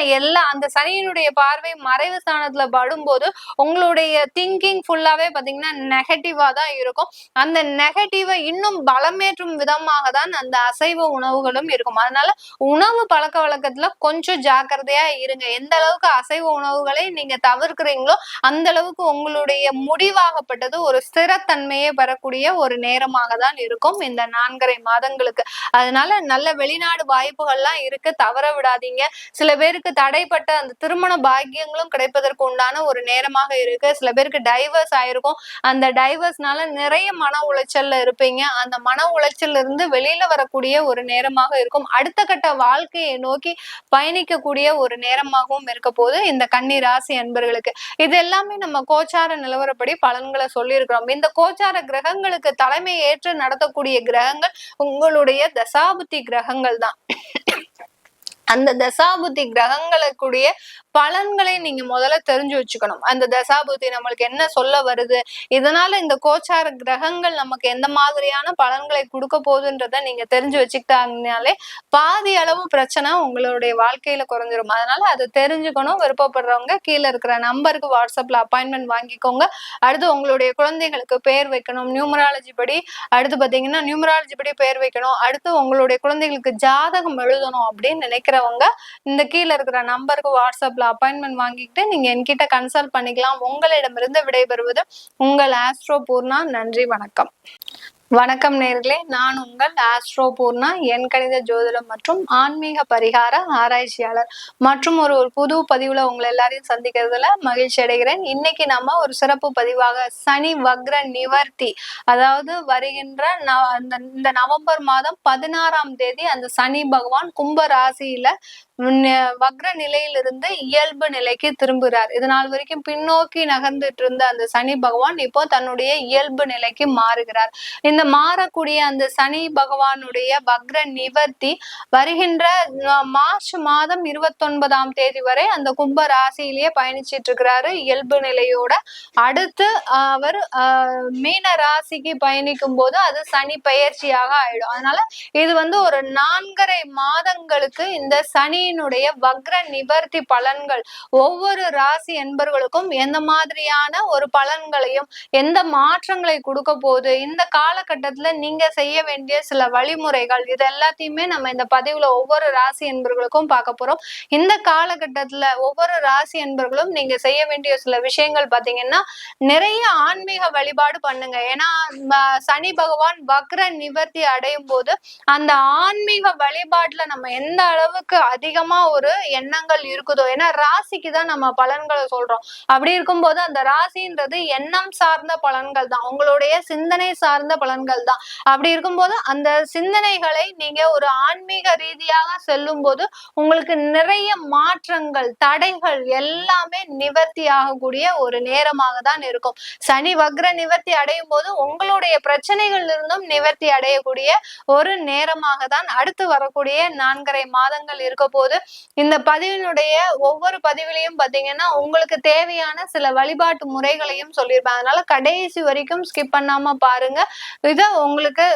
அந்த சனியினுடைய பார்வை மறைவு ஸ்தானத்துல படும்போது உங்களுடைய திங்கிங் ஃபுல்லாவே பாத்தீங்கன்னா நெகட்டிவா தான் இருக்கும். அந்த நெகட்டிவை இன்னும் பலமேற்றும் விதமாக தான் அந்த அசைவ உணவுகளும் இருக்கும். அதனால உணவு பழக்க வழக்கத்துல கொஞ்சம் ஜாக்கிரதையா இருங்க. எந்த அளவுக்கு அசைவ உணவுகளை நீங்க தவிர்க்கிறீங்களோ அந்த அளவுக்கு உங்களுடைய முடிவாகப்பட்டது ஒரு ஸ்திரத்தன்மையை பெறக்கூடிய ஒரு நேரமாக தான் இருக்கும் இந்த 4.5 மாதங்களுக்கு. அதனால நல்ல வெளிநாடு வாய்ப்புகள்லாம் இருக்கு, தவற விடாதீங்க. சில பேருக்கு தடைப்பட்ட அந்த திருமண பாக்கியங்களும் கிடைப்பதற்கு உண்டான ஒரு நேரமாக இருக்கு. சில பேருக்கு டைவர்ஸ் ஆயிருக்கும், அந்த டைவர்ஸ்னால நிறைய மன உளைச்சல்ல இருப்பீங்க. அந்த மன உளைச்சல் இருந்து வெளியில வரக்கூடிய ஒரு நேரமாக இருக்கும். அடுத்த கட்ட வாழ்க்கையை நோக்கி பயணிக்கக்கூடிய ஒரு நேரமாகவும் இருக்க போது இந்த கன்னி ராசி அன்பர்களுக்கு. இது எல்லாமே நம்ம கோச்சார நிலவரப்படி பலன்களை சொல்லி இருக்கிறோம். இந்த கோச்சார கிரகங்களுக்கு தலைமை ஏற்று நடத்தக்கூடிய கிரகங்கள் உங்களுடைய தசாபுத்தி கிரகங்கள் தான். அந்த தசாபுத்தி கிரகங்களுக்குடைய பலன்களை நீங்க முதல்ல தெரிஞ்சு வச்சுக்கணும். அந்த தசாபுத்தி நம்மளுக்கு என்ன சொல்ல வருது, இதனால இந்த கோச்சார கிரகங்கள் நமக்கு எந்த மாதிரியான பலன்களை கொடுக்க போகுதுன்றத நீங்க தெரிஞ்சு வச்சுக்கிட்டாங்கனாலே பாதி அளவு பிரச்சனை உங்களுடைய வாழ்க்கையில குறைஞ்சிரும். அதனால அதை தெரிஞ்சுக்கணும். விருப்பப்படுறவங்க கீழே இருக்கிற நம்பருக்கு வாட்ஸ்அப்ல அப்பாயின்மெண்ட் வாங்கிக்கோங்க. அடுத்து உங்களுடைய குழந்தைகளுக்கு பேர் வைக்கணும் நியூமராலஜி படி, அடுத்து பாத்தீங்கன்னா நியூமராலஜி படி பேர் வைக்கணும், அடுத்து உங்களுடைய குழந்தைகளுக்கு ஜாதகம் எழுதணும் அப்படின்னு நினைக்கிறவங்க இந்த கீழே இருக்கிற நம்பருக்கு வாட்ஸ்அப்ல அப்பாயின்மெண்ட் வாங்கிக்கிட்டு நீங்க என்கிட்ட கன்சல்ட் பண்ணிக்கலாம். உங்களிடமிருந்து விடைபெறுவது உங்கள் ஆஸ்ட்ரோ பூர்ணா. நன்றி, வணக்கம். வணக்கம் நேர்களே, நான் உங்கள் ஆஸ்ட்ரோ பூர்ணா, என் கணித ஜோதிடம் மற்றும் ஆன்மீக பரிகார ஆராய்ச்சியாளர். மற்றும் ஒரு புது பதிவுல உங்களை எல்லாரையும் சந்திக்கிறதுல மகிழ்ச்சி அடைகிறேன். இன்னைக்கு நம்ம ஒரு சிறப்பு பதிவாக சனி வக்ர நிவர்த்தி, அதாவது வருகின்ற இந்த நவம்பர் மாதம் 16ஆம் தேதி அந்த சனி பகவான் கும்ப ராசியில வக்ர நிலையிலிருந்து இயல்பு நிலைக்கு திரும்புகிறார். இது நாள் வரைக்கும் பின்னோக்கி நகர்ந்துட்டு இருந்த அந்த சனி பகவான் இப்போ தன்னுடைய இயல்பு நிலைக்கு மாறுகிறார். இந்த மாறக்கூடிய அந்த சனி பகவானுடைய வக்ர நிவர்த்தி வருகின்ற மார்ச் மாதம் 29ஆம் தேதி வரை அந்த கும்ப ராசியிலேயே பயணிச்சிட்டு இருக்கிறாரு இயல்பு நிலையோட. அடுத்து அவர் மீன ராசிக்கு பயணிக்கும் போது அது சனி பெயர்ச்சியாக ஆயிடும். அதனால இது ஒரு 4.5 மாதங்களுக்கு இந்த சனியினுடைய வக்ர நிவர்த்தி பலன்கள் ஒவ்வொரு ராசி என்பர்களுக்கும் எந்த மாதிரியான ஒரு பலன்களையும் எந்த மாற்றங்களை கொடுக்க போகுது, இந்த காலகட்டத்துல நீங்க செய்ய வேண்டிய சில வழிமுறைகள், இது எல்லாத்தையுமே நம்ம இந்த பதிவுல ஒவ்வொரு ராசி என்பர்களுக்கும் பார்க்க போறோம். இந்த காலகட்டத்துல ஒவ்வொரு ராசி என்பர்களும் நீங்க செய்ய வேண்டிய சில விஷயங்கள் பாத்தீங்கன்னா, நிறைய ஆன்மீக வழிபாடு பண்ணுங்க. ஏன்னா சனி பகவான் வக்ர நிவர்த்தி அடையும் போது அந்த ஆன்மீக வழிபாட்டுல நம்ம எந்த அளவுக்கு அதிகமா ஒரு எண்ணங்கள் இருக்குதோ, ஏன்னா ராசிக்கு தான் நம்ம பலன்களை சொல்றோம். அப்படி இருக்கும்போது அந்த ராசின்றது எண்ணம் சார்ந்த பலன்கள் தான், உங்களுடைய சிந்தனை சார்ந்த பலன்கள் தான். அப்படி இருக்கும்போது அந்த சிந்தனைகளை நீங்க ஒரு ஆன்மீக ரீதியாக செல்லும் போது உங்களுக்கு நிறைய மாற்றங்கள், தடைகள் எல்லாமே நிவர்த்தி ஆகக்கூடிய ஒரு நேரமாக தான் இருக்கும். சனி வக்ர நிவர்த்தி அடையும் போது உங்களுடைய பிரச்சனைகள் இருந்தும் நிவர்த்தி அடையக்கூடிய ஒரு நேரமாக தான் அடுத்து வரக்கூடிய 4.5 மாதங்கள் இருக்க போது. இந்த பதிவினுடைய ஒவ்வொரு பதிவிலையும் பாத்தீங்கன்னா உங்களுக்கு தேவையான சில வழிபாட்டு முறைகளையும் சொல்லியிருப்பேன். அதனால கடைசி வரைக்கும் ஸ்கிப் பண்ணாம பாருங்க. இதை உங்களுக்கு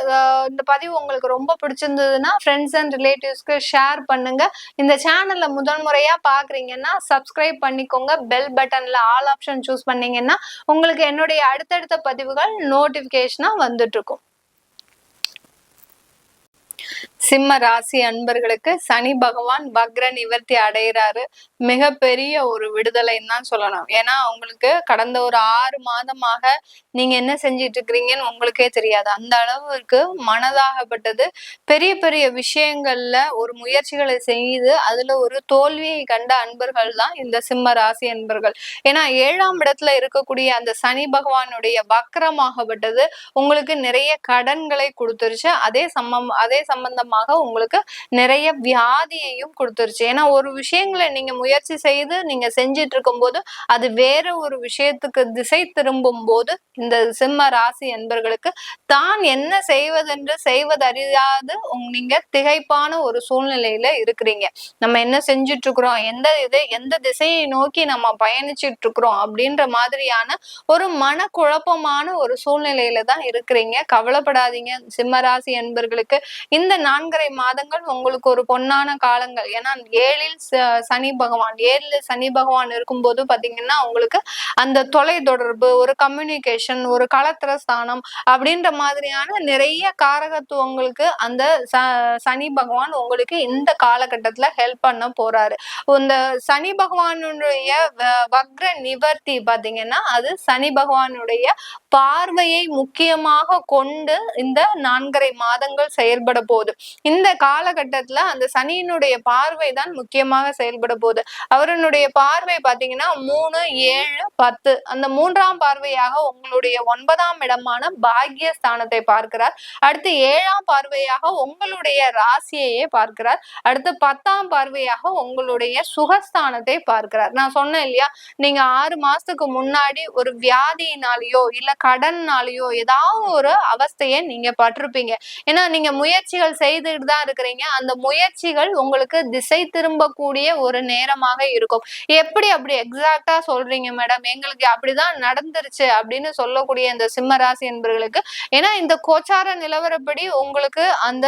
இந்த பதிவு உங்களுக்கு ரொம்ப பிடிச்சிருந்ததுன்னா ஃப்ரெண்ட்ஸ் அண்ட் ரிலேட்டிவ்ஸ்க்கு ஷேர் பண்ணுங்க. இந்த சேனல்ல முதல் முறையா பாக்குறீங்கன்னா சப்ஸ்கிரைப் பண்ணிக்கோங்க. பெல் பட்டன்ல ஆல் ஆப்ஷன் சூஸ் பண்ணீங்கன்னா உங்களுக்கு என்னுடைய அடுத்தடுத்த பதிவுகள் நோட்டிபிகேஷனா வந்துட்டு இருக்கும். சிம்ம ராசி அன்பர்களுக்கு சனி பகவான் வக்ர நிவர்த்தி அடைகிறாரு. மிகப்பெரிய ஒரு விடுதலைன்னு தான் சொல்லணும். ஏன்னா உங்களுக்கு கடந்த ஒரு 6 மாதமாக நீங்க என்ன செஞ்சிட்டு இருக்கிறீங்கன்னு உங்களுக்கே தெரியாது. அந்த அளவுக்கு மனதாகப்பட்டது பெரிய பெரிய விஷயங்கள்ல ஒரு முயற்சிகளை செய்து அதுல ஒரு தோல்வியை கண்ட அன்பர்கள் தான் இந்த சிம்ம ராசி அன்பர்கள். ஏன்னா 7ஆம் இடத்துல இருக்கக்கூடிய அந்த சனி பகவானுடைய வக்ரமாகப்பட்டது உங்களுக்கு நிறைய கடன்களை கொடுத்துருச்சு. அதே சம்பந்தமாக உங்களுக்கு நிறைய வியாதியையும் கொடுத்துருச்சு. ஏன்னா ஒரு விஷயங்களை நீங்க முயற்சி செய்து நீங்க செஞ்சிட்டு இருக்கும் போது அது வேற ஒரு விஷயத்துக்கு திசை திரும்பும் போது இந்த சிம்ம ராசி என்பர்களுக்கு தான் என்ன செய்வதென்று செய்வதறியாது நீங்க திகைப்பான ஒரு சூழ்நிலையில இருக்கிறீங்க. நம்ம என்ன செஞ்சுட்டு இருக்கிறோம், எந்த திசையை நோக்கி நம்ம பயணிச்சுட்டு இருக்கிறோம் அப்படின்ற மாதிரியான ஒரு மனக்குழப்பமான ஒரு சூழ்நிலையில தான் இருக்கிறீங்க. கவலைப்படாதீங்க சிம்ம ராசி என்பர்களுக்கு. இந்த 4.5 மாதங்கள் உங்களுக்கு ஒரு பொன்னான காலங்கள். ஏன்னா 7ல் சனி பகவான் இருக்கும்போது பாத்தீங்கன்னா உங்களுக்கு அந்த தொலை தொடர்பு, ஒரு கம்யூனிகேஷன், ஒரு களத்திர ஸ்தானம் அப்படின்ற மாதிரியான நிறைய காரகத்துவங்களுக்கு அந்த சனி பகவான் உங்களுக்கு இந்த காலகட்டத்துல ஹெல்ப் பண்ண போறாரு. இந்த சனி பகவானுடைய வக்ர நிவர்த்தி பாத்தீங்கன்னா அது சனி பகவானுடைய பார்வையை முக்கியமாக கொண்டு இந்த 4.5 மாதங்கள் செயல்பட போகுது. இந்த காலகட்டத்துல அந்த சனியினுடைய பார்வை தான் முக்கியமாக செயல்பட போகுது. அவருடைய பார்வை பாத்தீங்கன்னா 3, 7, 10 அந்த 3ஆம் பார்வையாக உங்களுடைய 9ஆம் இடமான பாக்கியஸ்தானத்தை பார்க்கிறார். அடுத்து 7ஆம் பார்வையாக உங்களுடைய ராசியையே பார்க்கிறார். அடுத்து 10ஆம் பார்வையாக உங்களுடைய சுகஸ்தானத்தை பார்க்கிறார். நான் சொன்னேன் இல்லையா, நீங்க 6 மாசத்துக்கு முன்னாடி ஒரு வியாதியினாலேயோ இல்ல கடன்னாலேயோ ஏதாவது ஒரு அவஸ்தையை நீங்க பட்டிருப்பீங்க. ஏன்னா நீங்க முயற்சிகள் செய்துட்டு தான் இருக்கிறீங்க. அந்த முயற்சிகள் உங்களுக்கு திசை திரும்பக்கூடிய ஒரு நேரமாக இருக்கும். எப்படி அப்படி எக்ஸாக்டா சொல்றீங்க மேடம், எங்களுக்கு அப்படிதான் நடந்துருச்சு அப்படின்னு சொல்லக்கூடிய இந்த சிம்மராசி என்பவர்களுக்கு, ஏன்னா இந்த கோச்சார நிலவரப்படி உங்களுக்கு அந்த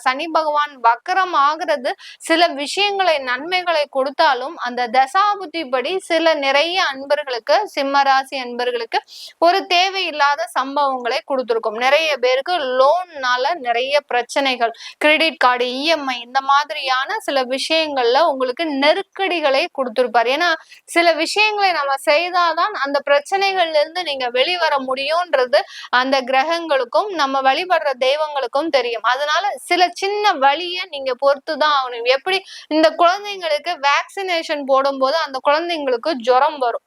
சனி பகவான் வக்கரம் ஆகிறது சில விஷயங்களை நன்மைகளை கொடுத்தாலும் அந்த தசாபுத்தி படி சில நிறைய அன்பர்களுக்கு சிம்மராசி அன்பர்களுக்கு ஒரு தேவையில்லாத சம்பவங்களை கொடுத்திருக்கும். நிறைய பேருக்கு லோன்னால நிறைய பிரச்சனைகள், கிரெடிட் கார்டு, இஎம்ஐ இந்த மாதிரியான சில விஷயங்கள்ல உங்களுக்கு நெருக்கடிகளை கொடுத்திருப்பாரு. ஏன்னா சில விஷயங்களை நம்ம செய்தாதான் அந்த பிரச்சனைகள்ல இருந்து நீங்க வெளிவர முடியும்ன்றது அந்த கிரகங்களுக்கும் நம்ம வழிபடுற தெய்வங்களுக்கும் தெரியும். அதனால சில சின்ன வழியை நீங்க பொறுத்துதான் ஆகணும். எப்படி இந்த குழந்தைங்களுக்கு வேக்சினேஷன் போடும் போது அந்த குழந்தைங்களுக்கு ஜுரம் வரும்,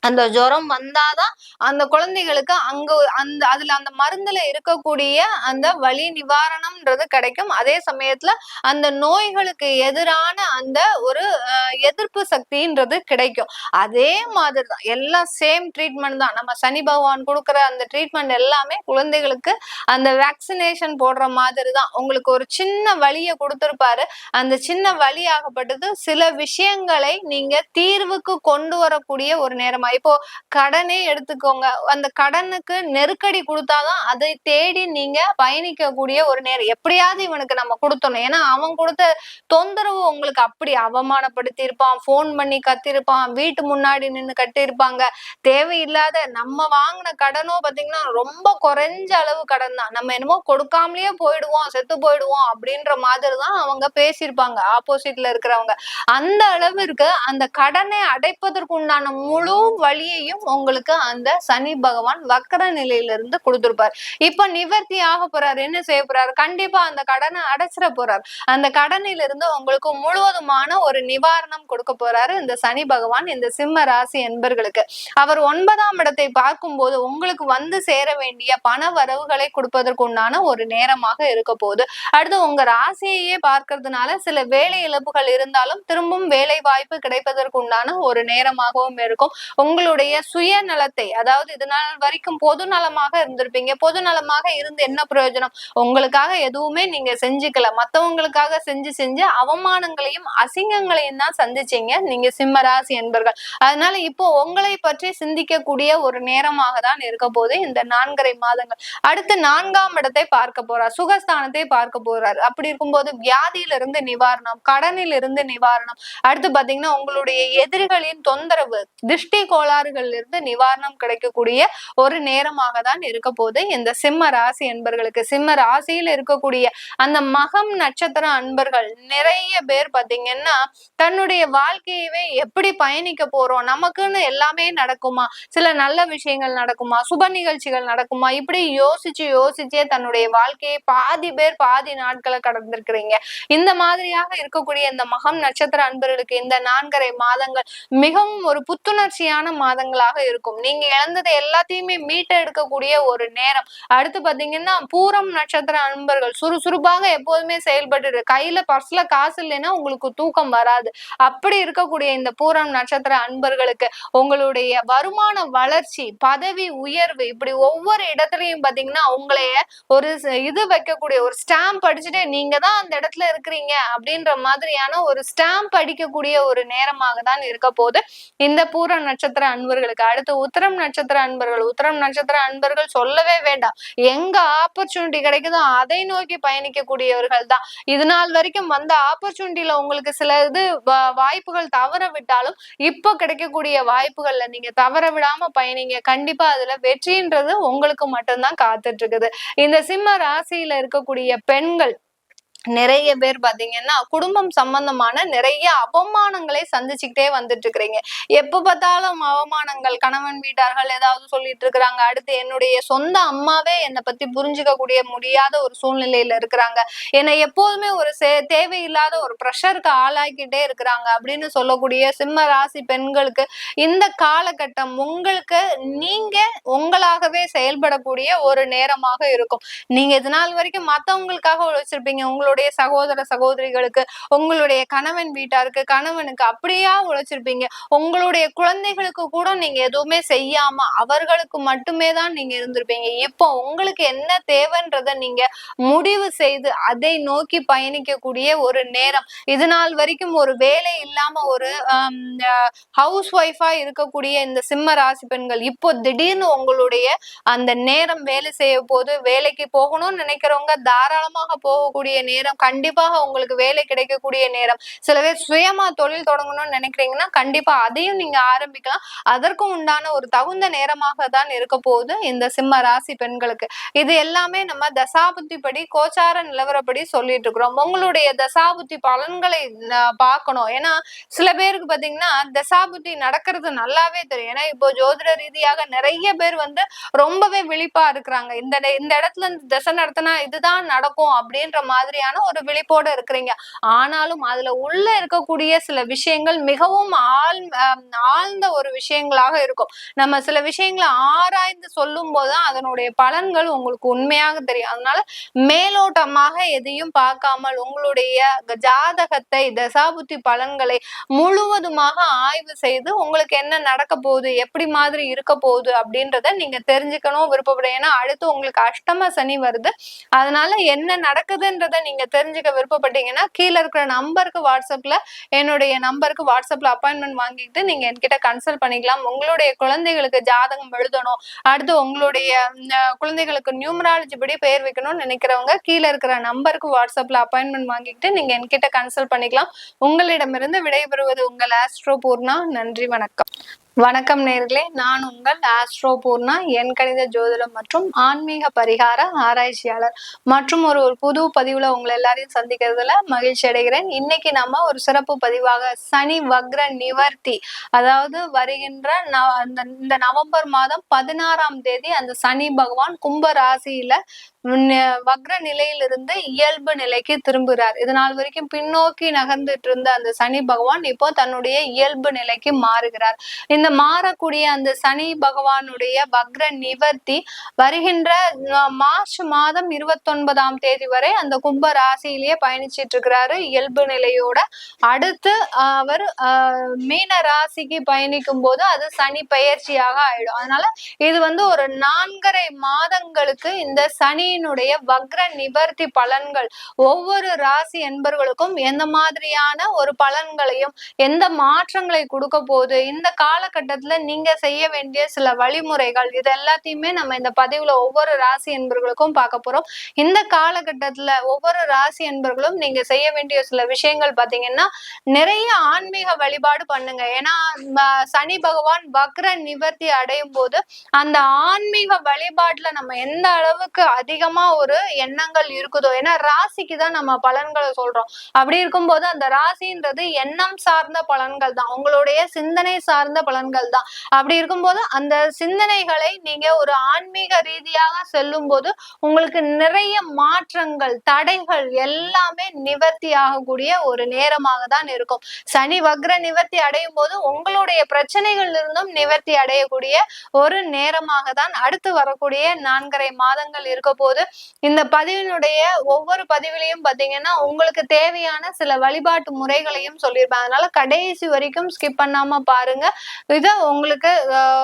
அந்த ஜுரம் வந்தாதான் அந்த குழந்தைகளுக்கு அங்க அதுல அந்த மருந்துல இருக்கக்கூடிய அந்த வலி நிவாரணம்ன்றது கிடைக்கும். அதே சமயத்துல அந்த நோய்களுக்கு எதிரான அந்த ஒரு எதிர்ப்பு சக்தின்றது கிடைக்கும். அதே மாதிரிதான் எல்லாம் சேம் ட்ரீட்மெண்ட் தான். நம்ம சனி பகவான் கொடுக்குற அந்த ட்ரீட்மெண்ட் எல்லாமே குழந்தைகளுக்கு அந்த வேக்சினேஷன் போடுற மாதிரி தான். உங்களுக்கு ஒரு சின்ன வலியை கொடுத்திருப்பாரு. அந்த சின்ன வலி ஆகப்பட்டது சில விஷயங்களை நீங்க தீர்வுக்கு கொண்டு வரக்கூடிய ஒரு நேரமா. இப்போ கடனே எடுத்துக்கோங்க. அந்த கடனுக்கு நெருக்கடி கொடுத்தாதான் அதை தேடி நீங்க பயணிக்கக்கூடிய ஒரு நேரம். எப்படியாவது இவனுக்கு நம்ம கொடுத்தணும். ஏன்னா அவன் கொடுத்த தொந்தரவு உங்களுக்கு அப்படி அவமானப்படுத்தி இருப்பான், போன் பண்ணி கத்திருப்பான், வீட்டு முன்னாடி நின்று கட்டியிருப்பாங்க. தேவையில்லாத நம்ம வாங்கின கடனோ பாத்தீங்கன்னா ரொம்ப குறைஞ்ச அளவு கடன் தான். நம்ம என்னமோ கொடுக்காமலேயே போயிடுவோம், செத்து போயிடுவோம் அப்படின்ற மாதிரிதான் அவங்க பேசியிருப்பாங்க ஆப்போசிட்ல இருக்கிறவங்க. அந்த அளவிற்கு அந்த கடனை அடைப்பதற்கு உண்டான முழு வழியையும் உங்களுக்கு அந்த சனி பகவான் வக்கர நிலையிலிருந்து கொடுத்திருப்பார். இப்ப நிவர்த்தி ஆக போறாரு. என்ன செய்ய போறாரு? கண்டிப்பா அந்த கடனை அடைச்சிட போறாரு. அந்த கடனிலிருந்து உங்களுக்கு முழுவதுமான ஒரு நிவாரணம் கொடுக்க போறாரு இந்த சனி பகவான் இந்த சிம்ம ராசி என்பர்களுக்கு. அவர் 9ஆம் இடத்தை பார்க்கும்போது உங்களுக்கு வந்து சேர வேண்டிய பண வரவுகளை கொடுப்பதற்கு உண்டான ஒரு நேரமாக இருக்க போகுது. அடுத்து உங்க ராசியையே பார்க்கறதுனால சில வேலை இழப்புகள் இருந்தாலும் திரும்பவும் வேலை வாய்ப்பு கிடைப்பதற்கு உண்டான ஒரு நேரமாகவும் இருக்கும். உங்களுடைய சுயநலத்தை, அதாவது இதனால் வரைக்கும் பொது நலமாக இருந்திருப்பீங்க. பொது நலமாக இருந்து என்ன பிரயோஜனம்? உங்களுக்காக எதுவுமே நீங்க செஞ்சுக்கல. மத்தவங்களுக்காக செஞ்சு அவமானங்களையும் அசிங்கங்களையும் தான் சந்திச்சீங்க நீங்க சிம்ம ராசி என்பர்கள். அதனால இப்போ உங்களை பற்றி சிந்திக்கக்கூடிய ஒரு நேரமாக தான் இருக்க போது இந்த 4.5 மாதங்கள். அடுத்து 4ஆம் இடத்தை பார்க்க போறார், சுகஸ்தானத்தை பார்க்க போறார். அப்படி இருக்கும்போது வியாதியிலிருந்து நிவாரணம், கடனில் இருந்து நிவாரணம். அடுத்து பாத்தீங்கன்னா உங்களுடைய எதிரிகளின் தொந்தரவு, திருஷ்டி கோளாறுகள்ல இருந்து நிவாரணம் கிடைக்கக்கூடிய ஒரு நேரமாக தான் இருக்க போது இந்த சிம்ம ராசி என்பர்களுக்கு. சிம்ம ராசியில் இருக்கக்கூடிய அந்த மகம் நட்சத்திர அன்பர்கள் நிறைய பேர் பாத்தீங்கன்னா தன்னுடைய வாழ்க்கையவே எப்படி பயணிக்க போறோம், நமக்குன்னு எல்லாமே நடக்குமா, சில நல்ல விஷயங்கள் நடக்குமா, சுப நிகழ்ச்சிகள் நடக்குமா, இப்படி யோசிச்சே தன்னுடைய வாழ்க்கையை பாதி நாட்களை கடந்திருக்கிறீங்க. இந்த மாதிரியாக இருக்கக்கூடிய இந்த மகம் நட்சத்திர அன்பர்களுக்கு இந்த 4.5 மாதங்கள் மிகவும் ஒரு புத்துணர்ச்சியான மாதங்களாக இருக்கும். நீங்க இழந்ததை எல்லாத்தையுமே மீட்ட எடுக்கக்கூடிய ஒரு நேரம். அடுத்து பாத்தீங்கன்னா பூரம் நட்சத்திர அன்பர்கள் சுறுசுறுப்பாக எப்போதுமே செயல்பட்டு, கையில பர்ஸ்ல காசு இல்லைன்னா உங்களுக்கு தூக்கம் வராது. அப்படி இருக்கக்கூடிய இந்த பூரம் நட்சத்திர அன்பர்களுக்கு உங்களுடைய வருமான வளர்ச்சி, பதவி உயர்வு, இப்படி ஒவ்வொரு இடத்துலயும் பாத்தீங்கன்னா உங்களைய ஒரு இது வைக்கக்கூடிய ஒரு ஸ்டாம்ப் அடிச்சுட்டு நீங்க தான் அந்த இடத்துல இருக்கிறீங்க அப்படின்ற மாதிரியான ஒரு ஸ்டாம்ப் அடிக்கக்கூடிய ஒரு நேரமாக தான் இருக்க போது இந்த பூர நட்சத்திர அன்பர்களுக்கு. அடுத்து உத்திரம் நட்சத்திர அன்பர்கள். உத்திரம் நட்சத்திர அன்பர்கள் சொல்லவே வேண்டாம். எங்க ஆப்பர்ச்சுனிட்டி கிடைக்குதோ அதை நோக்கி பயணிக்கக்கூடியவர்கள் தான். இது நாள் வரைக்கும் வந்த ஆப்பர்ச்சுனிட்டியில உங்களுக்கு சில வாய்ப்புகள் தவற விட்டாலும் இப்ப கிடைக்கக்கூடிய வாய்ப்புகள்ல நீங்க தவற விடாம பயணிங்க. கண்டிப்பா அதுல வெற்றின்றது உங்களுக்கு மட்டும்தான் காத்துட்டு இருக்குது. இந்த சிம்ம ராசியில இருக்கக்கூடிய பெண்கள் நிறைய பேர் பாத்தீங்கன்னா குடும்பம் சம்பந்தமான நிறைய அவமானங்களை சந்திச்சுக்கிட்டே வந்துட்டு இருக்கிறீங்க. எப்ப பார்த்தாலும் அவமானங்கள், கணவன் வீட்டார்கள் ஏதாவது சொல்லிட்டு இருக்கிறாங்க. அடுத்து என்னுடைய சொந்த அம்மாவே என்னை பத்தி புரிஞ்சுக்க முடியாத ஒரு சூழ்நிலையில இருக்கிறாங்க. என்னை எப்போதுமே ஒரு தேவையில்லாத ஒரு ப்ரெஷருக்கு ஆளாக்கிட்டே இருக்கிறாங்க அப்படின்னு சொல்லக்கூடிய சிம்ம ராசி பெண்களுக்கு இந்த காலகட்டம் உங்களுக்கு நீங்க உங்களாகவே செயல்படக்கூடிய ஒரு நேரமாக இருக்கும். நீங்க இது நாள் வரைக்கும் மத்தவங்களுக்காக உழைச்சிருப்பீங்க. உங்களுடைய சகோதர சகோதரிகளுக்கு, உங்களுடைய கணவன் வீட்டாருக்கு, கணவனுக்கு அப்படியா உழைச்சிருப்பீங்க. உங்களுடைய குழந்தைகளுக்கு கூட நீங்க எதுவுமே செய்யாம அவர்களுக்கு மட்டுமே தான் நீங்க இருந்திருப்பீங்க. இப்போ உங்களுக்கு என்ன தேவைன்றத நீங்க முடிவு செய்து அதை நோக்கி பயணிக்கக்கூடிய ஒரு நேரம். இது நாள் வரைக்கும் ஒரு வேலை இல்லாம ஒரு ஹவுஸ் ஒய்ஃபா இருக்கக்கூடிய இந்த சிம்ம ராசி பெண்கள் இப்போ திடீர்னு உங்களுடைய அந்த நேரம் வேலை செய்ய போது, வேலைக்கு போகணும்னு நினைக்கிறவங்க தாராளமாக போகக்கூடிய நேரம். கண்டிப்பாக உங்களுக்கு வேலை கிடைக்கக்கூடிய நேரம். சில பேர் சுயமா தொழில் தொடங்கணும்னு நினைக்கிறீங்கன்னா கண்டிப்பா அதையும் நீங்க ஆரம்பிக்கலாம். அதற்கும் உண்டான ஒரு தகுந்த நேரமாக தான் இருக்க போகுது இந்த சிம்ம ராசி பெண்களுக்கு. இது எல்லாமே நம்ம தசாபுத்தி படி, கோச்சார நிலவரப்படி சொல்லிட்டு இருக்கிறோம். உங்களுடைய தசாபுத்தி பலன்களை பார்க்கணும். ஏன்னா சில பேருக்கு பாத்தீங்கன்னா தசாபுத்தி நடக்கிறது நல்லாவே தெரியும். ஏன்னா இப்போ ஜோதிட ரீதியாக நிறைய பேர் ரொம்பவே விழிப்பா இருக்கிறாங்க. இந்த இடத்துல இருந்து தசை நடத்தினா இதுதான் நடக்கும் அப்படின்ற மாதிரியான மாதிரியான ஒரு விழிப்போட இருக்கிறீங்க. ஆனாலும் அதுல உள்ள இருக்கக்கூடிய சில விஷயங்கள் மிகவும் ஆழ்ந்த ஒரு விஷயங்களாக இருக்கும். நம்ம சில விஷயங்களை ஆராய்ந்து சொல்லும் போதுதான் அதனுடைய பலன்கள் உங்களுக்கு உண்மையாக தெரியும். அதனால மேலோட்டமாக எதையும் பார்க்காமல் உங்களுடைய ஜாதகத்தை, தசாபுத்தி பலன்களை முழுவதுமாக ஆய்வு செய்து உங்களுக்கு என்ன நடக்க போகுது, எப்படி மாதிரி இருக்க போகுது அப்படின்றத நீங்க தெரிஞ்சுக்கணும் விருப்பப்படுறேன். ஏன்னா அடுத்து உங்களுக்கு அஷ்டம சனி வருது. அதனால என்ன நடக்குதுன்றத நீங்க தெரிஞ்சுக்க விருப்பப்பட்டீங்கன்னா கீழே இருக்கிற நம்பருக்கு என்னுடைய நம்பருக்கு வாட்ஸ்அப்ல அப்பாயின்மெண்ட் வாங்கிட்டு நீங்க என்கிட்ட கன்சல்ட் பண்ணிக்கலாம். உங்களுடைய குழந்தைகளுக்கு ஜாதகம் எழுதணும், அடுத்து உங்களுடைய குழந்தைகளுக்கு நியூமராலஜி படி பெயர் வைக்கணும்னு நினைக்கிறவங்க கீழே இருக்கிற நம்பருக்கு வாட்ஸ்அப்ல அப்பாயின்மெண்ட் வாங்கிட்டு நீங்க என்கிட்ட கன்சல்ட் பண்ணிக்கலாம். உங்களிடமிருந்து விடைபெறுவது உங்கள் ஆஸ்ட்ரோ பூர்ணா. நன்றி, வணக்கம். வணக்கம் நேர்களே, நான் உங்கள் ஆஸ்ட்ரோ பூர்ணா, என் கணித ஜோதிடம் மற்றும் ஆன்மீக பரிகார ஆராய்ச்சியாளர் மற்றும் ஒரு புது பதிவுல உங்களை எல்லாரையும் சந்திக்கிறதுல மகிழ்ச்சி அடைகிறேன். இன்னைக்கு நம்ம ஒரு சிறப்பு பதிவாக சனி வக்ர நிவர்த்தி, அதாவது வருகின்ற இந்த நவம்பர் மாதம் 16ஆம் தேதி அந்த சனி பகவான் கும்ப ராசியில வக்ர நிலையிலிருந்து இயல்பு நிலைக்கு திரும்புகிறார். இது நாள் வரைக்கும் பின்னோக்கி நகர்ந்துட்டு இருந்த அந்த சனி பகவான் இப்போ தன்னுடைய இயல்பு நிலைக்கு மாறுகிறார். இந்த மாறக்கூடிய அந்த சனி பகவானுடைய வக்ர நிவர்த்தி வருகின்ற மார்ச் மாதம் 29ஆம் தேதி வரை அந்த கும்ப ராசியிலேயே பயணிச்சிட்டு இருக்கிறாரு இயல்பு நிலையோட. அடுத்து அவர் மீன ராசிக்கு பயணிக்கும் போது அது சனி பெயர்ச்சியாக ஆயிடும். அதனால இது ஒரு 4.5 மாதங்களுக்கு இந்த சனியினுடைய வக்ர நிவர்த்தி பலன்கள் ஒவ்வொரு ராசி என்பர்களுக்கும் எந்த மாதிரியான ஒரு பலன்களையும் எந்த மாற்றங்களை கொடுக்க போகுது, இந்த காலகட்டத்துல நீங்க செய்ய வேண்டிய சில வழிமுறைகள், இது எல்லாத்தையுமே நம்ம இந்த பதிவுல ஒவ்வொரு ராசி என்பர்களுக்கும் பார்க்க போறோம். இந்த காலகட்டத்துல ஒவ்வொரு ராசி என்பர்களும் நீங்க செய்ய வேண்டிய சில விஷயங்கள் பாத்தீங்கன்னா, நிறைய ஆன்மீக வழிபாடு பண்ணுங்க. ஏன்னா சனி பகவான் வக்ர நிவர்த்தி அடையும் போது அந்த ஆன்மீக வழிபாட்டுல நம்ம எந்த அளவுக்கு அதிகமா ஒரு எண்ணங்கள் இருக்குதோ, ஏன்னா ராசிக்கு தான் நம்ம பலன்களை சொல்றோம். அப்படி இருக்கும்போது அந்த ராசின்றது எண்ணம் சார்ந்த பலன்கள் தான், உங்களுடைய சிந்தனை சார்ந்த பலன்கள் தான். அப்படி இருக்கும்போது அந்த சிந்தனைகளை நீங்க ஒரு ஆன்மீக ரீதியாக செல்லும் போது உங்களுக்கு நிறைய மாற்றங்கள், தடைகள் எல்லாமே நிவர்த்தி ஆகக்கூடிய ஒரு நேரமாக தான் இருக்கும். சனி வக்ர நிவர்த்தி அடையும் போது உங்களுடைய பிரச்சனைகள் இருந்தும் நிவர்த்தி அடையக்கூடிய ஒரு நேரமாக தான் அடுத்து வரக்கூடிய 4.5 மாதங்கள் இருக்க போது. இந்த பதிவினுடைய ஒவ்வொரு பதிவிலையும் பாத்தீங்கன்னா உங்களுக்கு தேவையான சில வழிபாட்டு முறைகளையும் சொல்லியிருப்பேன். அதனால கடைசி வரைக்கும் ஸ்கிப் பண்ணாம பாருங்க. இதை உங்களுக்கு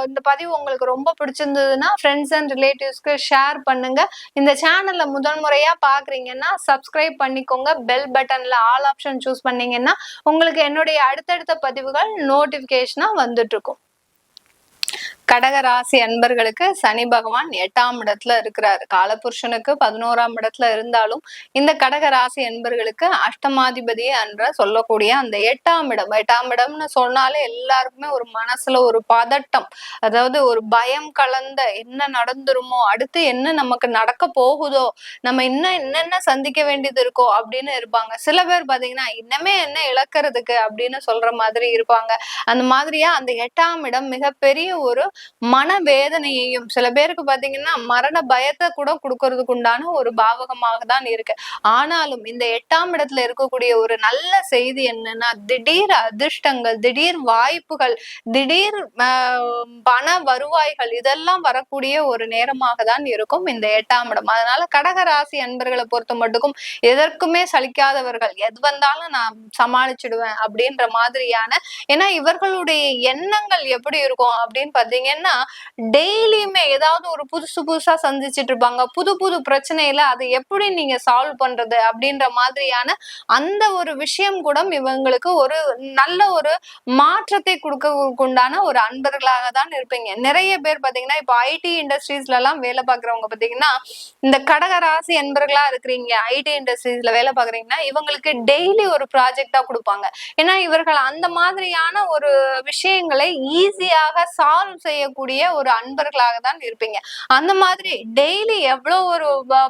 இந்த பதிவு உங்களுக்கு ரொம்ப பிடிச்சிருந்ததுன்னா ஃப்ரெண்ட்ஸ் அண்ட் ரிலேட்டிவ்ஸ்க்கு ஷேர் பண்ணுங்க. இந்த சேனல்ல முதல் முறையா பாக்குறீங்கன்னா சப்ஸ்கிரைப் பண்ணிக்கோங்க. பெல் பட்டன்ல ஆல் ஆப்ஷன் சூஸ் பண்ணீங்கன்னா உங்களுக்கு என்னுடைய அடுத்தடுத்த பதிவுகள் நோட்டிபிகேஷனா வந்துட்டு இருக்கும். கடகராசி அன்பர்களுக்கு சனி பகவான் 8ஆம் இடத்துல இருக்கிறார். காலபுருஷனுக்கு 11ஆம் இடத்துல இருந்தாலும் இந்த கடகராசி அன்பர்களுக்கு அஷ்டமாதிபதி என்ற சொல்லக்கூடிய அந்த 8ஆம் இடம்னு சொன்னாலே எல்லாருக்குமே ஒரு மனசுல ஒரு பதட்டம், அதாவது ஒரு பயம் கலந்த என்ன நடந்துருமோ, அடுத்து என்ன நமக்கு நடக்க போகுதோ, நம்ம இன்னும் என்னென்ன சந்திக்க வேண்டியது இருக்கோ அப்படின்னு இருப்பாங்க. சில பேர் பாத்தீங்கன்னா இன்னமே என்ன இழக்கிறதுக்கு அப்படின்னு சொல்ற மாதிரி இருப்பாங்க. அந்த மாதிரியா அந்த 8ஆம் இடம் மிகப்பெரிய ஒரு மனவேதனையையும், சில பேருக்கு பாத்தீங்கன்னா மரண பயத்தை கூட கொடுக்கறதுக்கு உண்டான ஒரு பாவகமாக தான் இருக்கு. ஆனாலும் இந்த 8ஆம் இடத்துல இருக்கக்கூடிய ஒரு நல்ல செய்தி என்னன்னா, திடீர் அதிர்ஷ்டங்கள், திடீர் வாய்ப்புகள், திடீர் பண வருவாய்கள் இதெல்லாம் வரக்கூடிய ஒரு நேரமாக தான் இருக்கும் இந்த 8ஆம் இடம். அதனால கடகராசி அன்பர்களை பொறுத்த மட்டுக்கும் எதற்குமே சலிக்காதவர்கள், எது வந்தாலும் நான் சமாளிச்சிடுவேன் அப்படின்ற மாதிரியான, ஏன்னா இவர்களுடைய எண்ணங்கள் எப்படி இருக்கும் அப்படின்னு பாத்தீங்கன்னா, டெய்லியுமே ஏதாவது ஒரு புதுசா சந்திச்சுட்டு இருப்பாங்க. புது புது பிரச்சனையில அதை எப்படி நீங்க சால்வ் பண்றது அப்படின்ற மாதிரியான அந்த ஒரு விஷயம் கூட இவங்களுக்கு ஒரு நல்ல ஒரு மாற்றத்தை கொடுக்கறதுக்குண்டான ஒரு அன்பர்களாக தான் இருப்பீங்க. நிறைய பேர் பாத்தீங்கன்னா இப்ப ஐடி இண்டஸ்ட்ரீஸ்ல எல்லாம் வேலை பாக்குறவங்க பாத்தீங்கன்னா, இந்த கடகராசி அன்பர்களா இருக்கிறீங்க, ஐடி இண்டஸ்ட்ரீஸ்ல வேலை பாக்குறீங்கன்னா இவங்களுக்கு டெய்லி ஒரு ப்ராஜெக்டா கொடுப்பாங்க. ஏன்னா இவர்கள் அந்த மாதிரியான ஒரு விஷயங்களை ஈஸியாக சால்வ் செய்ய செய்யக்கூடிய ஒரு அன்பர்களாக தான் இருப்பீங்க. அந்த மாதிரி டெய்லி எவ்வளவு ஒரு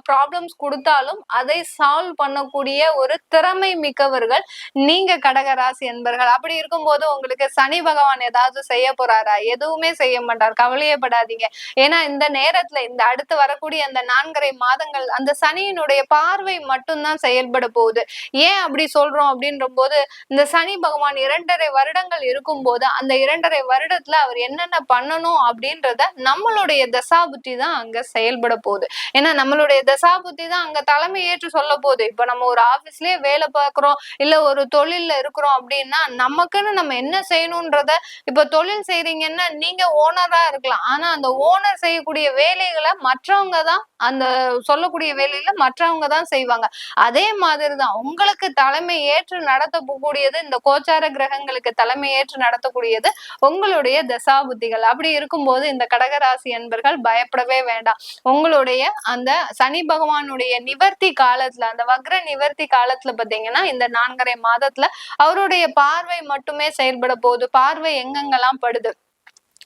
ப்ராப்ளம்ஸ் கொடுத்தாலும் அதை சால்வ் பண்ணக்கூடிய ஒரு திறமை மிக்கவர்கள் நீங்க கடகராசி என்பர்கள். அப்படி இருக்கும்போது உங்களுக்கு சனி பகவான் ஏதாவது செய்ய போறாரா? எதுவுமே செய்ய மாட்டார், கவலையப்படாதீங்க. ஏன்னா இந்த நேரத்துல இந்த அடுத்து வரக்கூடிய அந்த 4.5 மாதங்கள் அந்த சனியினுடைய பார்வை மட்டும்தான் செயல்பட போகுது. ஏன் அப்படி சொல்றோம் அப்படின்ற போது, இந்த சனி பகவான் 2.5 வருடங்கள் இருக்கும்போது அந்த 2.5 வருடத்துல அவர் என்னென்ன பண்ணணும் அப்படின்றத நம்மளுடைய தசாபுத்தி தான் அங்க செயல்பட போகுது. ஏன்னா நம்மளுடைய தசாபுத்தி தான் அங்க தலைமை ஏற்று சொல்ல போகுது. இப்ப நம்ம ஒரு ஆபீஸ்லயே வேலை பார்க்கிறோம், இல்ல ஒரு தொழில்ல இருக்கிறோம் அப்படின்னா நமக்குன்னு நம்ம என்ன செய்யணும்ன்றத, இப்ப தொழில் செய்றீங்கன்னா நீங்க ஓனரா இருக்கலாம், ஆனா அந்த ஓனர் செய்யக்கூடிய வேலைகளை மற்றவங்க தான், அந்த சொல்லக்கூடிய வேலையில மற்றவங்க தான் செய்வாங்க. அதே மாதிரிதான் உங்களுக்கு தலைமை ஏற்று நடத்தக்கூடியது, இந்த கோச்சார கிரகங்களுக்கு தலைமை ஏற்று நடத்தக்கூடியது உங்களுடைய தசாபுத்திகள். அப்படி இருக்கும்போது இந்த கடகராசி என்பர்கள் பயப்படவே வேண்டாம். உங்களுடைய அந்த சனி பகவானுடைய நிவர்த்தி காலத்துல, அந்த வக்ர நிவர்த்தி காலத்துல பாத்தீங்கன்னா இந்த 4.5 மாதத்துல அவருடைய பார்வை மட்டுமே செயல்பட போகுது. பார்வை எங்கெங்கெல்லாம் படுது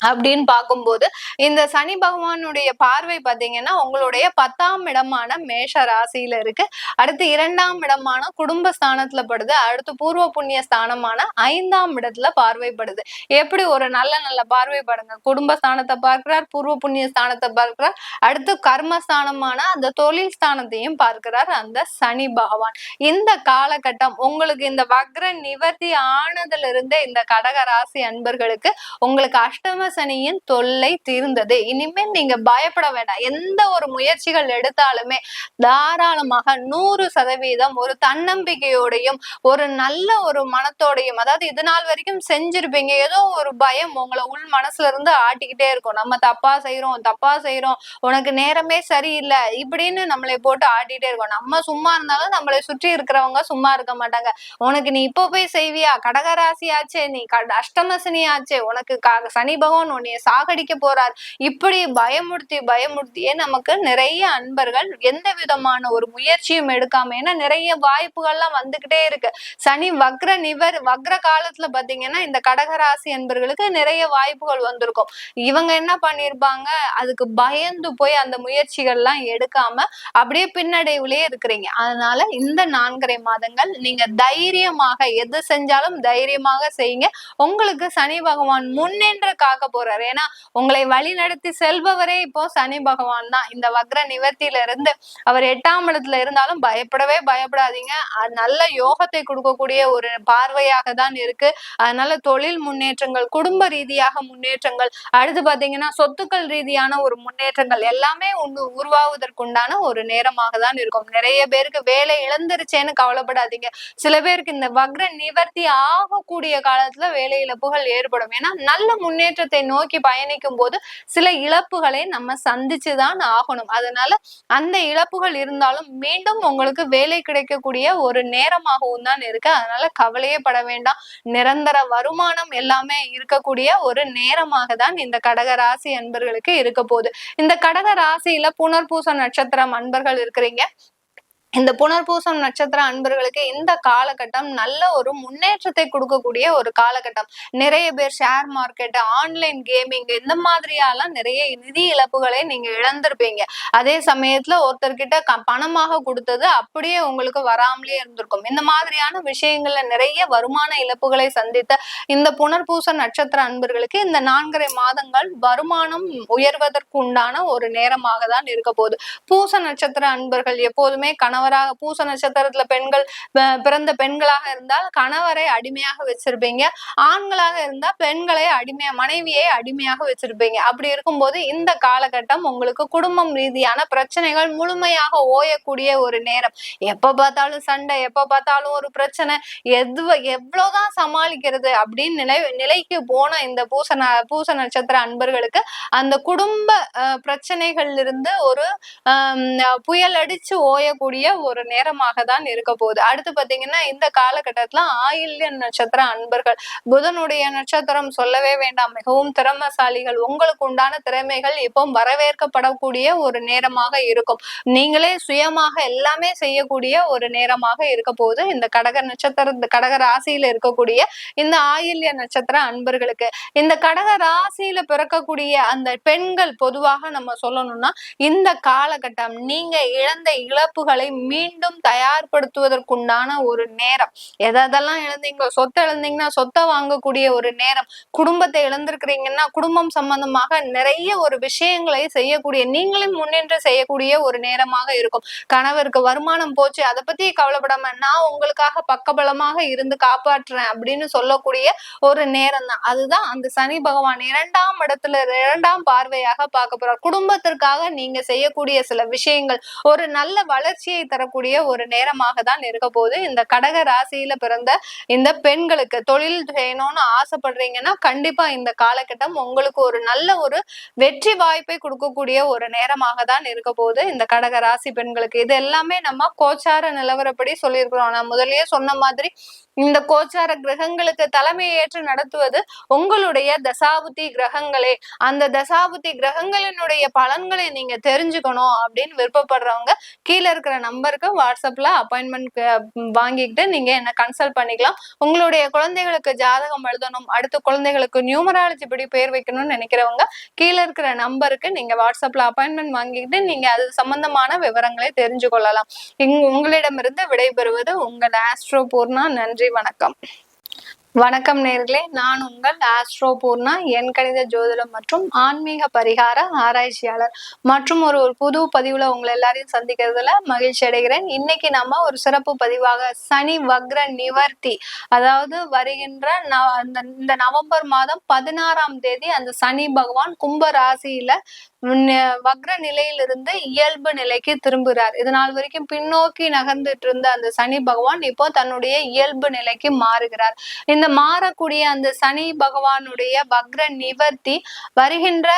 அப்படின்னு பார்க்கும்போது இந்த சனி பகவானுடைய பார்வை பாத்தீங்கன்னா உங்களுடைய 10ஆம் இடமான மேஷ ராசியில இருக்கு. அடுத்து 2ஆம் இடமான குடும்பஸ்தானத்துல படுது. அடுத்து பூர்வ புண்ணிய ஸ்தானமான 5ஆம் இடத்துல பார்வைப்படுது. எப்படி ஒரு நல்ல நல்ல பார்வை படுங்க. குடும்பஸ்தானத்தை பார்க்கிறார், பூர்வ புண்ணிய ஸ்தானத்தை பார்க்கிறார், அடுத்து கர்மஸ்தானமான அந்த தொழில் ஸ்தானத்தையும் பார்க்கிறார் அந்த சனி பகவான். இந்த காலகட்டம் உங்களுக்கு இந்த வக்ர நிவர்த்தி ஆனதுல இருந்தே இந்த கடக ராசி அன்பர்களுக்கு உங்களுக்கு அஷ்டம சனியின் தொல்லை தீர்ந்தது. இனிமேல் நீங்க பயப்பட வேண்டாம். எந்த ஒரு முயற்சிகள் எடுத்தாலுமே தாராளமாக 100% ஒரு தன்னம்பிக்கையோடையும் ஒரு நல்ல ஒரு மனத்தோடையும், அதாவது இது நாள் வரைக்கும் செஞ்சிருப்பீங்க, ஏதோ ஒரு பயம் உங்களை உள் மனசுல இருந்து ஆட்டிக்கிட்டே இருக்கும். நம்ம தப்பா செய்யறோம், உனக்கு நேரமே சரியில்லை இப்படின்னு நம்மளை போட்டு ஆட்டிட்டே இருக்கோம். நம்ம சும்மா இருந்தாலும் நம்மளை சுற்றி இருக்கிறவங்க சும்மா இருக்க மாட்டாங்க. உனக்கு நீ இப்ப போய் செய்வியா, கடகராசி ஆச்சே, நீ அஷ்டமசனி ஆச்சே, உனக்கு சனி பகவான் உன்னைய சாகடிக்க போறார், இப்படி பயமுறுத்தியே நமக்கு நிறைய அன்பர்கள் எந்த விதமான ஒரு முயற்சியும் எடுக்காம, ஏன்னா நிறைய வாய்ப்புகள்லாம் வந்துகிட்டே இருக்கு. சனி வக்ர காலத்துல பாத்தீங்கன்னா இந்த கடகராசி அன்பர்களுக்கு நிறைய வாய்ப்புகள் வந்திருக்கும். இவங்க என்ன பண்ணிருப்பாங்க, அதுக்கு பயந்து போய் அந்த முயற்சிகள்லாம் எடுக்காம அப்படியே பின்னடைவுலயே இருக்கிறீங்க. அதனால இந்த 4.5 மாதங்கள் நீங்க தைரியமாக எது செஞ்சாலும் தைரியமாக செய்யுங்க. உங்களுக்கு சனி பகவான் முன்னின்று காக்க போறாரு. ஏன்னா உங்களை வழி நடத்தி செல்பவரே இப்போ சனி பகவான் தான். இந்த வக்ர நிவர்த்தியில இருந்து அவர் 8ஆம் இடத்துல இருந்தாலும் பயப்படாதீங்க. நல்ல யோகத்தை கொடுக்கக்கூடிய ஒரு பார்வையாக தான் இருக்கு. அதனால தொழில் முன்னேற்றங்கள், குடும்ப ரீதியாக முன்னேற்றங்கள், அடுத்து பாத்தீங்கன்னா சொத்துக்கள் ரீதியான ஒரு முன்னேற்றங்கள் எல்லாமே உருவாவதற்குண்டான ஒரு நேரமாக தான் இருக்கும். நிறைய பேருக்கு வேலை இழந்துருச்சேன்னு கவலைப்படாதீங்க. சில பேருக்கு இந்த வக்ர நிவர்த்தி ஆகக்கூடிய காலத்துல வேலை இழப்புகள் ஏற்படும். ஏன்னா நல்ல முன்னேற்றத்தை நோக்கி பயணிக்கும் போது சில இழப்புகளை நம்ம சந்திச்சுதான் ஆகணும். அதனால அந்த இழப்புகள் இருந்தாலும் மீண்டும் உங்களுக்கு வேலை கிடைக்கக்கூடிய ஒரு நேரமாகவும் தான் இருக்கு. அதனால கவலையே பட வேண்டாம். நிரந்தர வருமானம் எல்லாமே இருக்கக்கூடிய ஒரு நேரமாக தான் இந்த கடக ராசி அன்பர்களுக்கு இருக்க போகுது. இந்த கடக ராசியில புனர்பூச நட்சத்திரம் அன்பர்கள் இருக்கிறீங்க. இந்த புனர்பூசம் நட்சத்திர அன்பர்களுக்கு இந்த காலகட்டம் நல்ல ஒரு முன்னேற்றத்தை கொடுக்கக்கூடிய ஒரு காலகட்டம். நிறைய பேர் ஷேர் மார்க்கெட், ஆன்லைன் கேமிங் இந்த மாதிரியாலாம் நிறைய நிதி இழப்புகளை நீங்க இழந்திருப்பீங்க. அதே சமயத்துல ஒருத்தர்கிட்ட பணமாக கொடுத்தது அப்படியே உங்களுக்கு வராமலே இருந்திருக்கும். இந்த மாதிரியான விஷயங்கள்ல நிறைய வருமான இழப்புகளை சந்தித்த இந்த புனர்பூச நட்சத்திர அன்பர்களுக்கு இந்த 4.5 மாதங்கள் வருமானம் உயர்வதற்கு உண்டான ஒரு நேரமாக தான் இருக்க போகுது. பூச நட்சத்திர அன்பர்கள் எப்போதுமே கணவராக, பூச நட்சத்திரத்துல பெண்கள் பிறந்த பெண்களாக இருந்தால் கணவரை அடிமையாக வச்சிருப்பீங்க, ஆண்களாக இருந்தா பெண்களை மனைவியை அடிமையாக வச்சிருப்பீங்க. அப்படி இருக்கும்போது இந்த காலகட்டம் உங்களுக்கு குடும்பம் ரீதியான பிரச்சனைகள் முழுமையாக ஓயக்கூடிய ஒரு நேரம். எப்ப பார்த்தாலும் சண்டை, எப்ப பார்த்தாலும் ஒரு பிரச்சனை, எவ்வளவுதான் சமாளிக்கிறது அப்படின்னு நிலைக்கு போன இந்த பூச நட்சத்திர அன்பர்களுக்கு அந்த குடும்ப பிரச்சனைகள்ல இருந்து ஒரு புயல் அடிச்சு ஓயக்கூடிய ஒரு நேரமாக தான் இருக்க போகுது. அடுத்து பாத்தீங்கன்னா இந்த காலகட்டத்துல ஆயில்ய நட்சத்திர அன்பர்கள், புதனுடைய நட்சத்திரம் சொல்லவே வேண்டாம், மிகவும் திறமைசாலிகள். உங்களுக்கு உண்டான திறமைகள் இப்போ வரவேற்கப்படக்கூடிய ஒரு நேரமாக இருக்கும். நீங்களே சுயமாக எல்லாமே செய்யக்கூடிய ஒரு நேரமாக இருக்க போது இந்த கடக நட்சத்திர கடக ராசியில இருக்கக்கூடிய இந்த ஆயில்ய நட்சத்திர அன்பர்களுக்கு. இந்த கடக ராசியில பிறக்கக்கூடிய அந்த பெண்கள் பொதுவாக நம்ம சொல்லணும்னா இந்த காலகட்டம் நீங்க இழந்த இழப்புகளை மீண்டும் தயார்படுத்துவதற்குண்டான ஒரு நேரம். எதெல்லாம் இழந்தீங்களோ, சொத்தை இழந்தீங்கன்னா சொத்தை வாங்கக்கூடிய ஒரு நேரம், குடும்பத்தை இழந்திருக்கிறீங்கன்னா குடும்பம் சம்பந்தமாக நிறைய ஒரு விஷயங்களை செய்யக்கூடிய, நீங்களும் முன்னின்று செய்யக்கூடிய ஒரு நேரமாக இருக்கும். கணவருக்கு வருமானம் போச்சு, அதை பத்தி கவலைப்படாம நான் உங்களுக்காக பக்கபலமாக இருந்து காப்பாற்றுறேன் அப்படின்னு சொல்லக்கூடிய ஒரு நேரம் தான். அதுதான் அந்த சனி பகவான் 2ஆம் இடத்துல 2ஆம் பார்வையாக பார்க்க போறார். குடும்பத்திற்காக நீங்க செய்யக்கூடிய சில விஷயங்கள் ஒரு நல்ல வளர்ச்சியை தரக்கூடிய ஒரு நேரமாக தான் இருக்க போது. இந்த கடக ராசியில பிறந்த இந்த பெண்களுக்கு தொழில் செய்யணும்னு ஆசைப்படுறீங்கன்னா கண்டிப்பா இந்த காலகட்டம் உங்களுக்கு ஒரு நல்ல ஒரு வெற்றி வாய்ப்பை கொடுக்கக்கூடிய ஒரு நேரமாக தான் இருக்க போது இந்த கடக ராசி பெண்களுக்கு. இது எல்லாமே நம்ம கோச்சார நிலவரப்படி சொல்லியிருக்கிறோம். நான் முதல்லயே சொன்ன மாதிரி இந்த கோச்சார கிரகங்களுக்கு தலைமை ஏற்று நடத்துவது உங்களுடைய தசாபுத்தி கிரகங்களே. அந்த தசாபுத்தி கிரகங்களினுடைய பலன்களை நீங்க தெரிஞ்சுக்கணும் அப்படின்னு விருப்பப்படுறவங்க கீழே இருக்கிற நம்பருக்கு வாட்ஸ்அப்ல அப்பாயின்மெண்ட் வாங்கிக்கிட்டு நீங்க என்ன கன்சல்ட் பண்ணிக்கலாம். உங்களுடைய குழந்தைகளுக்கு ஜாதகம் எழுதணும், அடுத்த குழந்தைகளுக்கு நியூமராலஜி படி பேர் வைக்கணும்னு நினைக்கிறவங்க கீழே இருக்கிற நம்பருக்கு நீங்க வாட்ஸ்அப்ல அப்பாயின்மெண்ட் வாங்கிக்கிட்டு நீங்க அது சம்பந்தமான விவரங்களை தெரிஞ்சு கொள்ளலாம். உங்களிடமிருந்து விடைபெறுவது உங்கள் ஆஸ்ட்ரோ பூர்ணா. நன்றி, வணக்கம். வணக்கம் நேர்களே, நான் உங்கள் ஆஸ்ட்ரோ பூர்ணா, என் கணித ஜோதிடம் மற்றும் ஆன்மீக பரிகார ஆராய்ச்சியாளர். மற்றும் ஒரு புது பதிவுல உங்களை எல்லாரையும் சந்திக்கிறதுல மகிழ்ச்சி அடைகிறேன். இன்னைக்கு நம்ம ஒரு சிறப்பு பதிவாக சனி வக்ர நிவர்த்தி, அதாவது வருகின்ற இந்த நவம்பர் மாதம் 16ஆம் தேதி அந்த சனி பகவான் கும்ப ராசியில வக்ர நிலையிலிருந்து இயல்பு நிலைக்கு திரும்புகிறார். இது நாள் வரைக்கும் பின்னோக்கி நகர்ந்துட்டு இருந்த அந்த சனி பகவான் இப்போ தன்னுடைய இயல்பு நிலைக்கு மாறுகிறார். இந்த மாறக்கூடிய அந்த சனி பகவானுடைய வக்ர நிவர்த்தி வருகின்ற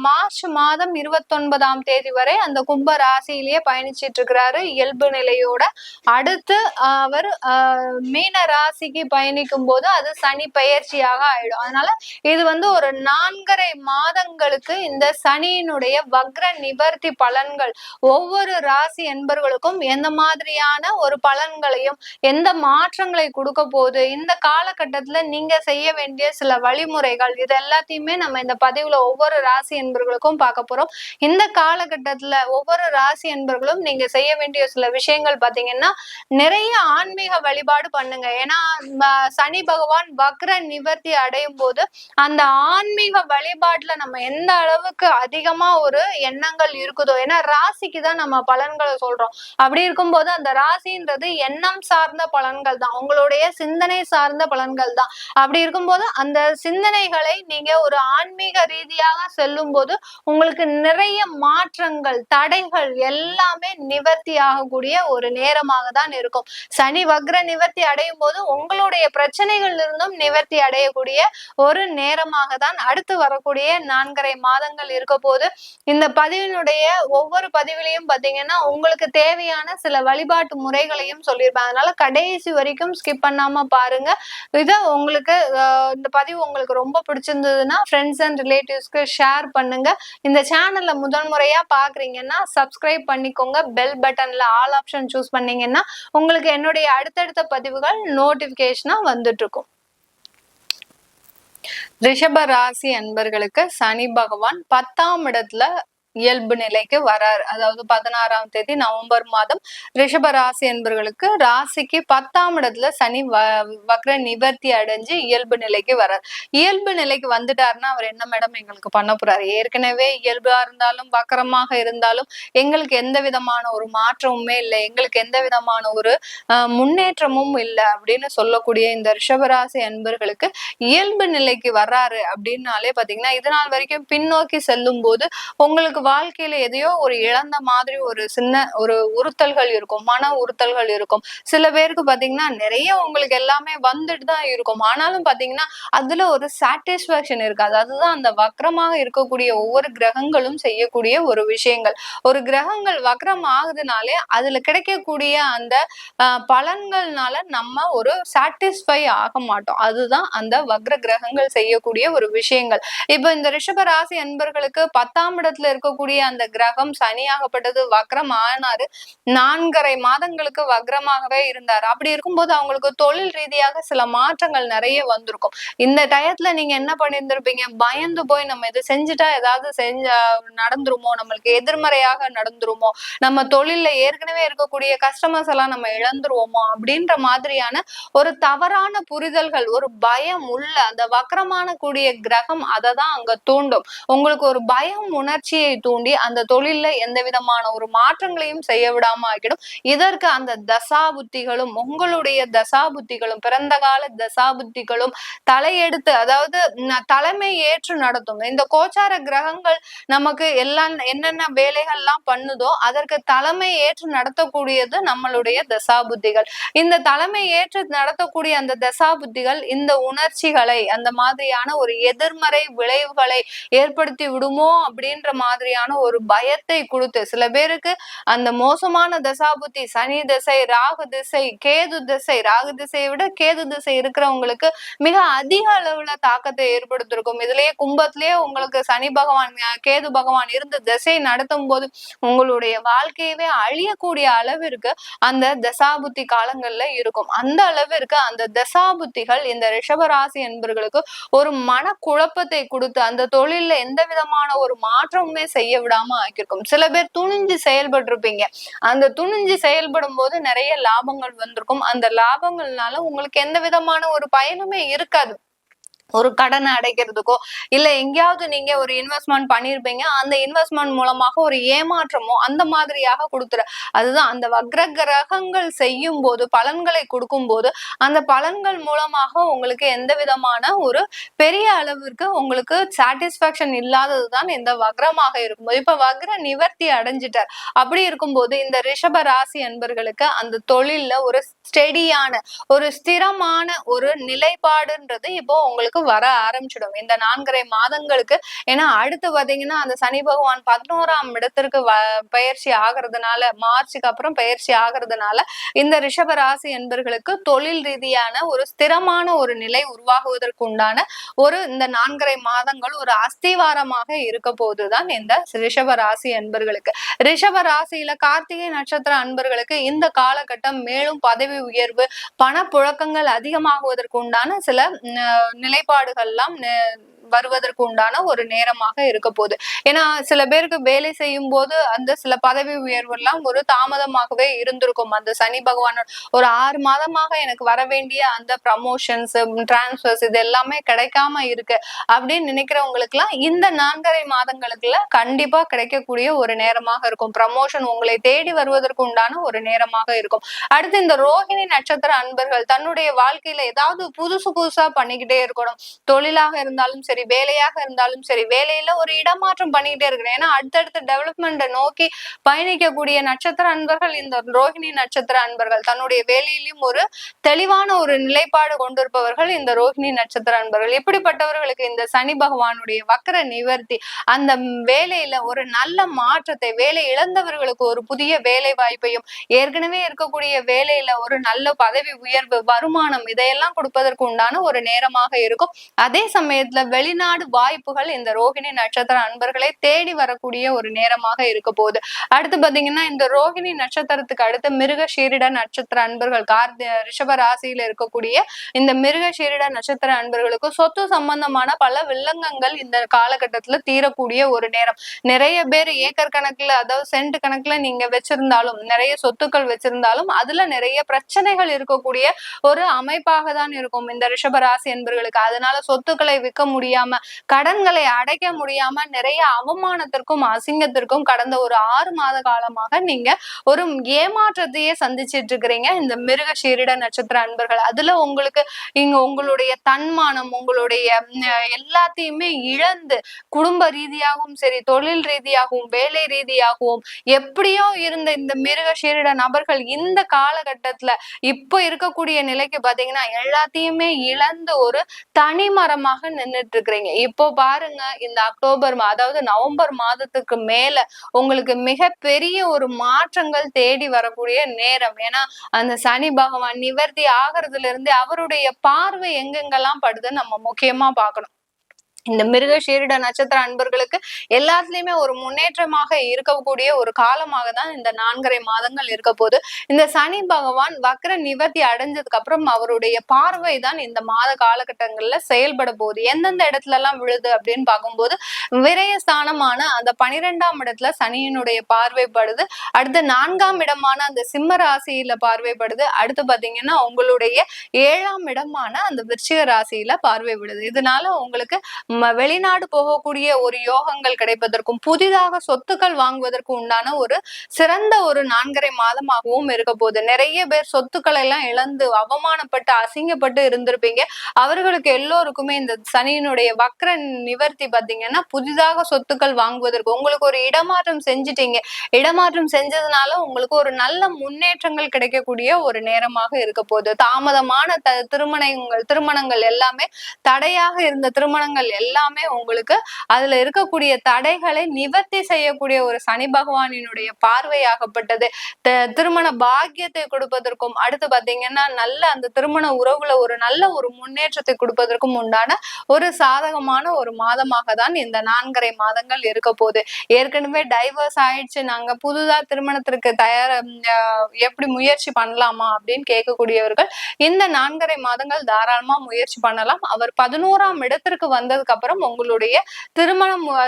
மார்ச் மாதம் 29ஆம் தேதி வரை அந்த கும்ப ராசியிலேயே பயணிச்சிட்டு இருக்கிறாரு இயல்பு நிலையோட. அடுத்து அவர் மீன ராசிக்கு பயணிக்கும் போது அது சனி பெயர்ச்சியாக ஆயிடும். அதனால இது ஒரு 4.5 மாதங்களுக்கு இந்த சனியினுடைய வக்ர நிவர்த்தி பலன்கள் ஒவ்வொரு ராசி என்பர்களுக்கும் எந்த மாதிரியான ஒரு பலன்களையும் எந்த மாற்றங்களை கொடுக்க போகுது, இந்த காலகட்டத்துல நீங்க செய்ய வேண்டிய சில வழிமுறைகள், இது எல்லாத்தையுமே நம்ம இந்த பதிவுல ஒவ்வொரு ராசி என்பர்களுக்கும் பார்க்க போறோம். இந்த காலகட்டத்துல ஒவ்வொரு ராசி என்பர்களும் நீங்க செய்ய வேண்டிய சில விஷயங்கள் பாத்தீங்கன்னா நிறைய ஆன்மீக வழிபாடு பண்ணுங்க. ஏன்னா சனி பகவான் வக்ர நிவர்த்தி அடையும் போது அந்த ஆன்மீக வழிபாட்டுல நம்ம எந்த அளவுக்கு அதிகமா ஒரு எண்ணங்கள் இருக்குதோ, ஏன்னா ராசிக்கு தான் நம்ம பலன்களை சொல்றோம். அப்படி இருக்கும்போது அந்த ராசின்றது எண்ணம் சார்ந்த பலன்கள் தான், உங்களுடைய சிந்தனை சார்ந்த பலன்கள் தான். அப்படி இருக்கும்போது அந்த சிந்தனைகளை நீங்க ஒரு ஆன்மீக ரீதியாக செல்லும் போது உங்களுக்கு நிறைய மாற்றங்கள், தடைகள் எல்லாமே நிவர்த்தி ஆகக்கூடிய ஒரு நேரமாக தான் இருக்கும். சனி வக்ர நிவர்த்தி அடையும் போது உங்களுடைய பிரச்சனைகள் இருந்தும் நிவர்த்தி அடையக்கூடிய ஒரு நேரமாக தான் அடுத்து வரக்கூடிய 4.5 மாதங்கள் இருக்க போது. இந்த பதிவினுடைய ஒவ்வொரு பதிவிலையும் பாத்தீங்கன்னா உங்களுக்கு தேவையான சில வழிபாட்டு முறைகளையும் சொல்லியிருப்பேன். அதனால கடைசி வரைக்கும் ஸ்கிப் பண்ணாம பாருங்க. இதை உங்களுக்கு இந்த பதிவு உங்களுக்கு ரொம்ப பிடிச்சிருந்ததுன்னா ஃப்ரெண்ட்ஸ் அண்ட் ரிலேட்டிவ்ஸ்க்கு ஷேர் பண்ணுங்க. இந்த சேனல்ல முதல் முறையா பாக்குறீங்கன்னா சப்ஸ்கிரைப் பண்ணிக்கோங்க. பெல் பட்டன்ல ஆல் ஆப்ஷன் சூஸ் பண்ணீங்கன்னா உங்களுக்கு என்னுடைய அடுத்தடுத்த பதிவுகள் நோட்டிபிகேஷனா வந்துட்டு இருக்கும். ரிஷப ராசி அன்பர்களுக்கு சனி பகவான் 10ஆம் இடத்துல இயல்பு நிலைக்கு வரார். அதாவது 16ஆம் தேதி நவம்பர் மாதம் ரிஷப ராசி என்பவர்களுக்கு ராசிக்கு 10ஆம் இடத்துல சனி வக்ர நிவர்த்தி அடைஞ்சு இயல்பு நிலைக்கு வரார். இயல்பு நிலைக்கு வந்துட்டாருன்னா அவர் என்ன மேடம் எங்களுக்கு பண்ண போறாரு? ஏற்கனவே இயல்பா இருந்தாலும் வக்கரமாக இருந்தாலும் எங்களுக்கு எந்த விதமான ஒரு மாற்றமுமே இல்லை, எங்களுக்கு எந்த விதமான ஒரு முன்னேற்றமும் இல்லை அப்படின்னு சொல்லக்கூடிய இந்த ரிஷபராசி அன்பர்களுக்கு இயல்பு நிலைக்கு வர்றாரு அப்படின்னாலே பாத்தீங்கன்னா இது நாள் வரைக்கும் பின்னோக்கி செல்லும் போது உங்களுக்கு வாழ்க்கையில எதையோ ஒரு இழந்த மாதிரி ஒரு சின்ன ஒரு உறுத்தல்கள் இருக்கும், மன உறுத்தல்கள் இருக்கும். சில பேருக்கு பாத்தீங்கன்னா நிறைய உங்களுக்கு எல்லாமே வந்துட்டு தான் இருக்கும். ஆனாலும் பாத்தீங்கன்னா அதுல ஒரு சாட்டிஸ்பாக்சன் இருக்காது. அதுதான் அந்த வக்ரமாக இருக்கக்கூடிய ஒவ்வொரு கிரகங்களும் செய்யக்கூடிய ஒரு விஷயங்கள். ஒரு கிரகங்கள் வக்ரம் ஆகுதுனாலே அதுல கிடைக்கக்கூடிய அந்த பலன்கள்னால நம்ம ஒரு சாட்டிஸ்ஃபை ஆக மாட்டோம். அதுதான் அந்த வக்ர கிரகங்கள் செய்யக்கூடிய ஒரு விஷயங்கள். இப்ப இந்த ரிஷப ராசி அன்பர்களுக்கு 10ஆம் இடத்துல இருக்கக்கூடிய அந்த கிரகம் சனியாகப்பட்டது வக்ரம் ஆனாரு. 4.5 மாதங்களுக்கு வக்ரமாகவே இருந்தாரு. அப்படி இருக்கும்போது அவங்களுக்கு தொழில் ரீதியாக சில மாற்றங்கள் நிறைய வந்திருக்கும். இந்த டயத்துல நீங்க என்ன பண்ணியிருந்திருப்பீங்க? பயந்து போய் நம்ம இதை செஞ்சுட்டா ஏதாவது நடந்துருமோ, நம்மளுக்கு எதிர்மறையாக நடந்துருமோ, நம்ம தொழில்ல ஏற்கனவே இருக்கக்கூடிய கஸ்டமர்ஸ் எல்லாம் நம்ம இழந்துருவோமோ அப்படின்ற மாதிரியான ஒரு தவறான புரிதல்கள், ஒரு பயம் உள்ள அந்த வக்ரமான கூடிய கிரகம் அதை தான் அங்க தூண்டும். உங்களுக்கு ஒரு பயம் உணர்ச்சியை தூண்டி அந்த தொழில்ல எந்த விதமான ஒரு மாற்றங்களையும் செய்ய விடாம ஆக்கிடும். இதற்கு அந்த தசாபுத்திகளும், உங்களுடைய தசாபுத்திகளும், பிறந்த கால தசாபுத்திகளும் தலையெடுத்து, அதாவது தலைமை ஏற்று நடத்தும். இந்த கோச்சார கிரகங்கள் நமக்கு எல்லாம் என்னென்ன வேலைகள்லாம் பண்ணுதோ அதற்கு தலைமை ஏற்று நடத்தக்கூடியது நம்மளுடைய தசாபுத்திகள். இந்த தலைமை ஏற்று நடத்தக்கூடிய அந்த தசாபுத்திகள் இந்த உணர்ச்சிகளை, அந்த மாதிரியான ஒரு எதிர்மறை விளைவுகளை ஏற்படுத்தி விடுமோ அப்படின்ற மாதிரியான ஒரு பயத்தை கொடுத்து, சில பேருக்கு அந்த மோசமான தசாபுத்தி, சனி திசை, ராகு திசை, கேது திசை, ராகு திசையை விட கேது திசை இருக்கிறவங்களுக்கு மிக அதிக அளவுல தாக்கத்தை ஏற்படுத்திருக்கும். இதுலயே கும்பத்திலேயே உங்களுக்கு சனி பகவான், கேது பகவான் இருந்து திசை நடத்தும் போது உங்களுடைய வாழ்க்கையவே அழியக்கூடிய அளவிற்கு அந்த தசாபுத்தி காலங்கள்ல இருக்கும். அந்த அளவிற்கு அந்த தசாபுத்திகள் இந்த ரிஷபராசி என்பவர்களுக்கு ஒரு மன குழப்பத்தை கொடுத்து அந்த தொழில்ல எந்த விதமான ஒரு மாற்றமுமே செய்ய விடாம ஆக்கியிருக்கும். சில பேர் துணிஞ்சு செயல்பட்டிருப்பீங்க. அந்த துணிஞ்சு செயல்படும் போது நிறைய லாபங்கள் வந்திருக்கும். அந்த லாபங்கள்னால உங்களுக்கு எந்த விதமான ஒரு பயனுமே இருக்காது. ஒரு கடனை அடைக்கிறதுக்கோ இல்ல எங்கேயாவது நீங்க ஒரு இன்வெஸ்ட்மெண்ட் பண்ணிருப்பீங்க, அந்த இன்வெஸ்ட்மெண்ட் மூலமாக ஒரு ஏமாற்றமோ அந்த மாதிரியாக கொடுத்துரு. அதுதான் அந்த வக்ர கிரகங்கள் செய்யும் போது, பலன்களை கொடுக்கும் போது அந்த பலன்கள் மூலமாக உங்களுக்கு எந்த விதமான ஒரு பெரிய அளவிற்கு உங்களுக்கு சாட்டிஸ்பாக்சன் இல்லாததுதான் இந்த வக்ரமாக இருக்கும்போது. இப்ப வக்ர நிவர்த்தி அடைஞ்சிட்டார். அப்படி இருக்கும்போது இந்த ரிஷப ராசி அன்பர்களுக்கு அந்த தொழில்ல ஒரு ஸ்டெடியான, ஒரு ஸ்திரமான ஒரு நிலைப்பாடுன்றது இப்போ உங்களுக்கு வர ஆரம்பிச்சிடும் இந்த 4.5 மாதங்களுக்கு. ஏன்னா அடுத்து பாத்தீங்கன்னா அந்த சனி பகவான் 11ஆம் இடத்திற்கு பயிற்சி ஆகிறதுனால, மார்ச்சுக்கு அப்புறம் பயிற்சி ஆகிறதுனால இந்த ரிஷப ராசி என்பர்களுக்கு தொழில் ரீதியான ஒரு ஸ்திரமான ஒரு நிலை உருவாகுவதற்கு உண்டான ஒரு இந்த 4.5 மாதங்கள் ஒரு அஸ்திவாரமாக இருக்க போதுதான் இந்த ரிஷப ராசி அன்பர்களுக்கு. ரிஷப ராசியில கார்த்திகை நட்சத்திர அன்பர்களுக்கு இந்த காலகட்டம் மேலும் பதவி உயர்வு, பணப்புழக்கங்கள் அதிகமாகுவதற்கு உண்டான சில நிலைப்பாடுகள்லாம் வருவதற்கு உண்டான ஒரு நேரமாக இருக்க போகுது. ஏன்னா சில பேருக்கு வேலை செய்யும் போது அந்த சில பதவி உயர்வு எல்லாம் ஒரு தாமதமாகவே இருந்திருக்கும். அந்த சனி பகவான் ஒரு 6 மாதமாக எனக்கு வர வேண்டிய அந்த ப்ரமோஷன்ஸ், டிரான்ஸ்பர்ஸ் இது எல்லாமே கிடைக்காம இருக்கு அப்படின்னு நினைக்கிறவங்களுக்கு எல்லாம் இந்த 4.5 மாதங்களுக்குள்ள கண்டிப்பா கிடைக்கக்கூடிய ஒரு நேரமாக இருக்கும். ப்ரமோஷன் உங்களை தேடி வருவதற்கு உண்டான ஒரு நேரமாக இருக்கும். அடுத்து இந்த ரோஹிணி நட்சத்திர அன்பர்கள் தன்னுடைய வாழ்க்கையில ஏதாவது புதுசா பண்ணிக்கிட்டே இருக்கணும். தொழிலாக இருந்தாலும் சரி, வேலையாக இருந்தாலும் சரி, வேலையில ஒரு இடமாற்றம் பண்ணிக்கிட்டே இருக்கிறேன். ஏன்னா அடுத்தடுத்த டெவலப்மெண்ட்டை நோக்கி பயணிக்கக்கூடிய நட்சத்திர அன்பர்கள் இந்த ரோஹிணி நட்சத்திர அன்பர்கள். தன்னுடைய வேலையிலும் ஒரு தெளிவான ஒரு நிலைப்பாடு கொண்டிருப்பவர்கள் இந்த ரோஹிணி நட்சத்திர அன்பர்கள். இப்படிப்பட்டவர்களுக்கு இந்த சனி பகவானுடைய வக்ர நிவர்த்தி அந்த வேலையில ஒரு நல்ல மாற்றத்தை, வேலை இழந்தவர்களுக்கு ஒரு புதிய வேலை வாய்ப்பையும், ஏற்கனவே இருக்கக்கூடிய வேலையில ஒரு நல்ல பதவி உயர்வு, வருமானம் இதையெல்லாம் கொடுப்பதற்கு உண்டான ஒரு நேரமாக இருக்கும். அதே சமயத்துல வெளிநாடு வாய்ப்புகள் இந்த ரோஹிணி நட்சத்திர அன்பர்களை தேடி வரக்கூடிய ஒரு நேரமாக இருக்க போகுது. அடுத்து பாத்தீங்கன்னா இந்த ரோஹிணி நட்சத்திரத்துக்கு அடுத்து மிருகசீரிட நட்சத்திர அன்பர்கள், ரிஷப ராசியில இருக்கக்கூடிய இந்த மிருகசீரிட நட்சத்திர அன்பர்களுக்கு சொத்து சம்பந்தமான பல வில்லங்கங்கள் இந்த காலகட்டத்துல தீரக்கூடிய ஒரு நேரம். நிறைய பேர் ஏக்கர் கணக்குல, அதாவது சென்ட் கணக்குல நீங்க வச்சிருந்தாலும், நிறைய சொத்துக்கள் வச்சிருந்தாலும் அதுல நிறைய பிரச்சனைகள் இருக்கக்கூடிய ஒரு அமைப்பாக தான் இருக்கும் இந்த ரிஷப ராசி என்பர்களுக்கு. அதனால சொத்துக்களை விற்க முடியாம முடியாம, கடன்களை அடைக்க முடியாம நிறைய அவமானத்திற்கும் அசிங்கத்திற்கும் கடந்த ஒரு 6 மாத காலமாக நீங்க ஒரு ஏமாற்றத்தையே சந்திச்சிட்டு இருக்கிறீங்க இந்த மிருக சீரிட நட்சத்திர அன்பர்கள். அதுல உங்களுக்கு இங்க உங்களுடைய தன்மானம், உங்களுடைய எல்லாத்தையுமே இழந்து குடும்ப ரீதியாகவும் சரி, தொழில் ரீதியாகவும், வேலை ரீதியாகவும் எப்படியோ இருந்த இந்த மிருக சீரிட நபர்கள் இந்த காலகட்டத்துல இப்ப இருக்கக்கூடிய நிலைக்கு பாத்தீங்கன்னா எல்லாத்தையுமே இழந்து ஒரு தனிமரமாக நின்றுட்டு இருக்கிறீங்க. இப்போ பாருங்க, இந்த அக்டோபர் அதாவது நவம்பர் மாதத்துக்கு மேல உங்களுக்கு மிகப்பெரிய ஒரு மாற்றங்கள் தேடி வரக்கூடிய நேரம். ஏன்னா அந்த சனி பகவான் நிவர்த்தி ஆகிறதுல இருந்து அவருடைய பார்வை எங்கெங்கெல்லாம் படுதுன்னு நம்ம முக்கியமா பார்க்கணும். இந்த மிருக சீரிட நட்சத்திர அன்பர்களுக்கு எல்லாத்துலயுமே ஒரு முன்னேற்றமாக இருக்கக்கூடிய ஒரு காலமாக தான் இந்த 4.5 மாதங்கள் இருக்க போது. இந்த சனி பகவான் வக்ர நிவர்த்தி அடைஞ்சதுக்கு அப்புறம் அவருடைய பார்வை தான் இந்த மாத காலகட்டங்கள்ல செயல்பட போகுது. எந்தெந்த இடத்துல எல்லாம் விழுது அப்படின்னு பார்க்கும்போது, விரயஸ்தானமான அந்த 12ஆம் இடத்துல சனியினுடைய பார்வைப்படுது. அடுத்து 4ஆம் இடமான அந்த சிம்ம ராசியில பார்வைப்படுது. அடுத்து பாத்தீங்கன்னா உங்களுடைய 7ஆம் இடமான அந்த விருச்சிக ராசியில பார்வை விடுது. இதனால உங்களுக்கு வெளிநாடு போகக்கூடிய ஒரு யோகங்கள் கிடைப்பதற்கும், புதிதாக சொத்துக்கள் வாங்குவதற்கு உண்டான ஒரு சிறந்த ஒரு 4.5 மாதமாகவும் இருக்க போகுது. நிறைய பேர் சொத்துக்களை எல்லாம் இழந்து அவமானப்பட்டு அசிங்கப்பட்டு இருந்திருப்பீங்க. அவர்களுக்கு எல்லோருக்குமே இந்த சனியினுடைய வக்ர நிவர்த்தி பாத்தீங்கன்னா புதிதாக சொத்துக்கள் வாங்குவதற்கு, உங்களுக்கு ஒரு இடமாற்றம் செஞ்சுட்டீங்க, இடமாற்றம் செஞ்சதுனால உங்களுக்கு ஒரு நல்ல முன்னேற்றங்கள் கிடைக்கக்கூடிய ஒரு நேரமாக இருக்க போகுது. தாமதமான திருமணங்கள் எல்லாமே, தடையாக இருந்த திருமணங்கள் எல்லாமே உங்களுக்கு அதுல இருக்கக்கூடிய தடைகளை நிவர்த்தி செய்யக்கூடிய ஒரு சனி பகவானினுடைய பார்வையாகப்பட்டது. திருமண பாக்கியத்தை கொடுப்பதற்கும், அடுத்து பாத்தீங்கன்னா நல்ல அந்த திருமண உறவுல ஒரு நல்ல ஒரு முன்னேற்றத்தை கொடுப்பதற்கும் உண்டான ஒரு சாதகமான ஒரு மாதமாக தான் இந்த 4.5 மாதங்கள் இருக்க போகுது. ஏற்கனவே டைவர்ஸ் ஆயிடுச்சு, நாங்க புதுதா திருமணத்திற்கு எப்படி முயற்சி பண்ணலாமா அப்படின்னு கேட்கக்கூடியவர்கள் இந்த 4.5 மாதங்கள் தாராளமா முயற்சி பண்ணலாம். அவர் 11ஆம் இடத்திற்கு வந்ததுக்கு அப்புறம் உங்களுடைய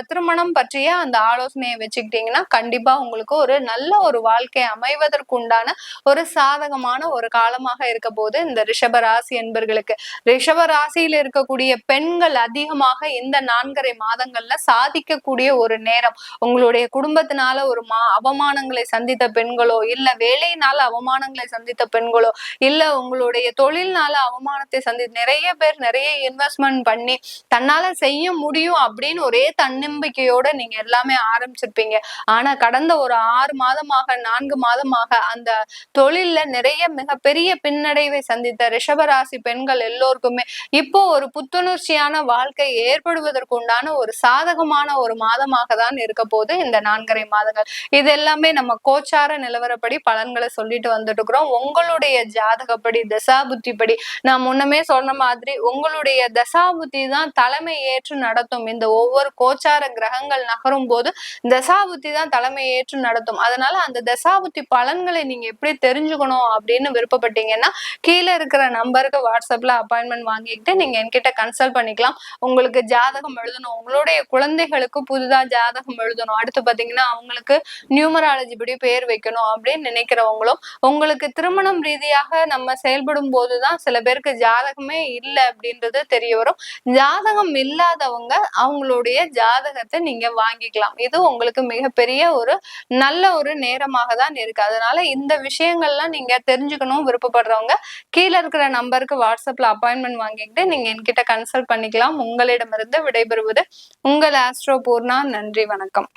திருமணம் பற்றிய அந்த ஆலோசனையை வச்சுக்கிட்டீங்கன்னா கண்டிப்பா உங்களுக்கு ஒரு நல்ல ஒரு வாழ்க்கை அமைவதற்கு உண்டான ஒரு சாதகமான ஒரு காலமாக இருக்க போது இந்த ரிஷப ராசி என்பர்களுக்கு. ரிஷப ராசியில இருக்கக்கூடிய பெண்கள் அதிகமாக இந்த 4.5 மாதங்கள்ல சாதிக்கக்கூடிய ஒரு நேரம். உங்களுடைய குடும்பத்தினால ஒரு அவமானங்களை சந்தித்த பெண்களோ, இல்ல வேலையினால அவமானங்களை சந்தித்த பெண்களோ, இல்ல உங்களுடைய தொழில்னால அவமானத்தை நிறைய பேர் நிறைய இன்வெஸ்ட்மெண்ட் பண்ணி தன்னால செய்ய முடியும் அப்படின்னு ஒரே தன்னம்பிக்கையோட நீங்க எல்லாமே ஆரம்பிச்சிருப்பீங்க. ஆனா கடந்த ஒரு 6 மாதமாக 4 மாதமாக அந்த தொழில்ல நிறைய மிகப்பெரிய பின்னடைவை சந்தித்த ரிஷபராசி பெண்கள் எல்லோருக்குமே இப்போ ஒரு புத்துணர்ச்சியான வாழ்க்கை ஏற்படுவதற்கு உண்டான ஒரு சாதகமான ஒரு மாதமாக தான் இருக்க போது இந்த 4.5 மாதங்கள். இது எல்லாமே நம்ம கோச்சார நிலவரப்படி பலன்களை சொல்லிட்டு வந்துட்டு இருக்கிறோம். உங்களுடைய ஜாதகப்படி, தசாபுத்திப்படி, நான் முன்னமே சொன்ன மாதிரி உங்களுடைய தசாபுத்தி தான் தலைமை ஏற்று நடத்தும். இந்த ஒவ்வொரு கோச்சார கிரகங்கள் நகரும் போது தசாபுத்தி தான் தலைமை ஏற்று நடத்தும். அதனால அந்த தசாபுத்தி பலன்களை நீங்க எப்படி தெரிஞ்சுக்கணும் அப்படின்னு விருப்பப்பட்டீங்கன்னா கீழே இருக்கிற நம்பருக்கு வாட்ஸ்அப்ல அப்பாயின்மெண்ட் வாங்கிக்கிட்டு நீங்க என்கிட்ட கன்சல்ட் பண்ணிக்கலாம். உங்களுக்கு ஜாதகம் எழுதணும், உங்களுடைய குழந்தைகளுக்கு புதுதா ஜாதகம் எழுதணும், அடுத்து பாத்தீங்கன்னா அவங்களுக்கு நியூமராலஜி படி பேர் வைக்கணும் அப்படின்னு நினைக்கிறவங்களும், உங்களுக்கு திருமணம் ரீதியாக நம்ம செயல்படும் போதுதான் சில பேருக்கு ஜாதகமே இல்லை அப்படின்றது தெரிய வரும். ஜாதகம் இல்லாதவங்க அவங்களுடைய ஜாதகத்தை நீங்க வாங்கிக்கலாம். இது உங்களுக்கு மிகப்பெரிய ஒரு நல்ல ஒரு நேரமாக தான் இருக்கு. அதனால இந்த விஷயங்கள்லாம் நீங்க தெரிஞ்சுக்கணும் விருப்பப்படுறவங்க கீழே இருக்கிற நம்பருக்கு வாட்ஸ்அப்ல அப்பாயின்மெண்ட் வாங்கிக்கிட்டு நீங்க என்கிட்ட கன்சல்ட் பண்ணிக்கலாம். உங்களிடமிருந்து விடைபெறுவது உங்கள் ஆஸ்ட்ரோ பூர்ணா. நன்றி, வணக்கம்.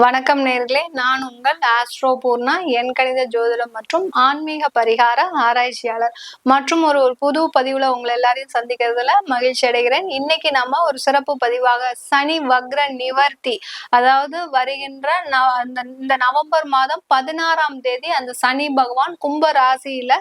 வணக்கம் நேர்களே, நான் உங்கள் ஆஸ்ட்ரோ பூர்ணா, என் கணித ஜோதிடம் மற்றும் ஆன்மீக பரிகார ஆராய்ச்சியாளர் மற்றும் ஒரு புது பதிவுல உங்களை எல்லாரையும் சந்திக்கிறதுல மகிழ்ச்சி அடைகிறேன். இன்னைக்கு நம்ம ஒரு சிறப்பு பதிவாக சனி வக்ர நிவர்த்தி, அதாவது வருகின்ற இந்த நவம்பர் மாதம் 16ஆம் தேதி அந்த சனி பகவான் கும்ப ராசியில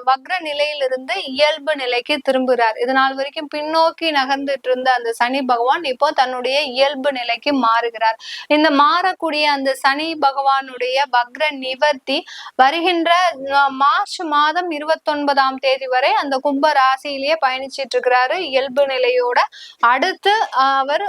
வக்ர நிலையிலிருந்து இயல்பு நிலைக்கு திரும்புகிறார். இது நாள் வரைக்கும் பின்னோக்கி நகர்ந்துட்டு இருந்த அந்த சனி பகவான் இப்போ தன்னுடைய இயல்பு நிலைக்கு மாறுகிறார். இந்த மாறக்கூடிய அந்த சனி பகவானுடைய வக்ர நிவர்த்தி வருகின்ற மார்ச் மாதம் 29ஆம் தேதி வரை அந்த கும்ப ராசியிலேயே பயணிச்சிட்டு இருக்கிறாரு இயல்பு நிலையோட. அடுத்து அவர்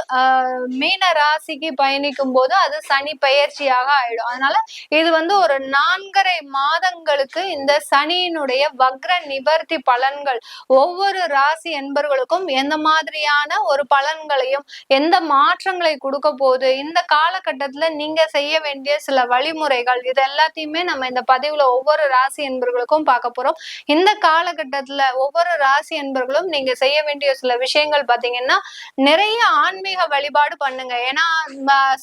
மீன ராசிக்கு பயணிக்கும் போது அது சனி பயிற்சியாக ஆயிடும். அதனால இது ஒரு 4.5 மாதங்களுக்கு இந்த சனி சனியினுடைய வக்ர நிவர்த்தி பலன்கள் ஒவ்வொரு ராசி என்பர்களுக்கும் எந்த மாதிரியான ஒரு பலன்களையும் எந்த மாற்றங்களை கொடுக்க போகுது, இந்த காலகட்டத்துல நீங்க செய்ய வேண்டிய சில வழிமுறைகள், இது எல்லாத்தையுமே நம்ம இந்த பதிவுல ஒவ்வொரு ராசி என்பர்களுக்கும் பார்க்க போறோம். இந்த காலகட்டத்துல ஒவ்வொரு ராசி என்பர்களும் நீங்க செய்ய வேண்டிய சில விஷயங்கள் பாத்தீங்கன்னா, நிறைய ஆன்மீக வழிபாடு பண்ணுங்க. ஏன்னா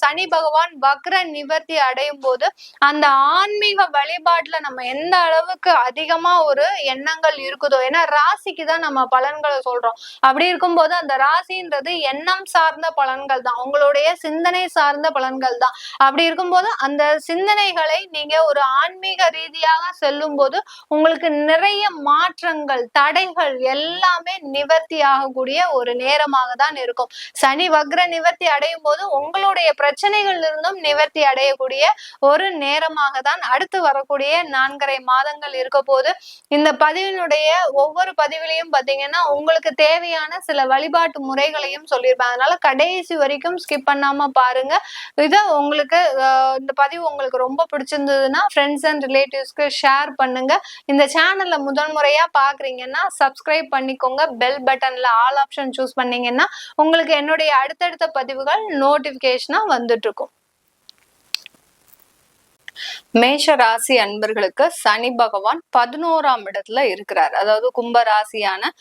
சனி பகவான் வக்ர நிவர்த்தி அடையும் போது அந்த ஆன்மீக வழிபாட்டுல நம்ம எந்த அளவுக்கு அதிகமா ஒரு எண்ணங்கள் இருக்குதோ, ஏன்னா ராசிக்கு தான் நம்ம பலன்களை சொல்றோம். அப்படி இருக்கும்போது அந்த ராசின்றது எண்ணம் சார்ந்த பலன்கள் தான், உங்களுடைய சிந்தனை சார்ந்த பலன்கள் தான். அப்படி இருக்கும்போது அந்த சிந்தனைகளை நீங்க ஒரு ஆன்மீக ரீதியாக செல்லும் போது உங்களுக்கு நிறைய மாற்றங்கள், தடைகள் எல்லாமே நிவர்த்தி ஆகக்கூடிய ஒரு நேரமாக தான் இருக்கும். சனி வக்ர நிவர்த்தி அடையும் போது உங்களுடைய பிரச்சனைகள் இருந்தும் நிவர்த்தி அடையக்கூடிய ஒரு நேரமாக தான் அடுத்து வரக்கூடிய 4.5 மாதங்கள் இருக்க போது. இந்த பதிவினுடைய ஒவ்வொரு பதிவிலையும் பாத்தீங்கன்னா உங்களுக்கு தேவையான சில வழிபாட்டு முறைகளையும் சொல்லியிருப்பேன். அதனால கடைசி வரைக்கும் ஸ்கிப் பண்ணாம பாருங்க. இதை உங்களுக்கு இந்த பதிவு உங்களுக்கு ரொம்ப பிடிச்சிருந்ததுன்னா ஃப்ரெண்ட்ஸ் அண்ட் ரிலேட்டிவ்ஸ்க்கு ஷேர் பண்ணுங்க. இந்த சேனல்ல முதல் முறையா பாக்குறீங்கன்னா சப்ஸ்கிரைப் பண்ணிக்கோங்க. பெல் பட்டன்ல ஆல் ஆப்ஷன் சூஸ் பண்ணீங்கன்னா உங்களுக்கு என்னுடைய அடுத்தடுத்த பதிவுகள் நோட்டிபிகேஷனா வந்துட்டு இருக்கும். மேஷ ராசி அன்பர்களுக்கு சனி பகவான் 11ஆம் இடத்துல இருக்கிறார். அதாவது கும்ப ராசியான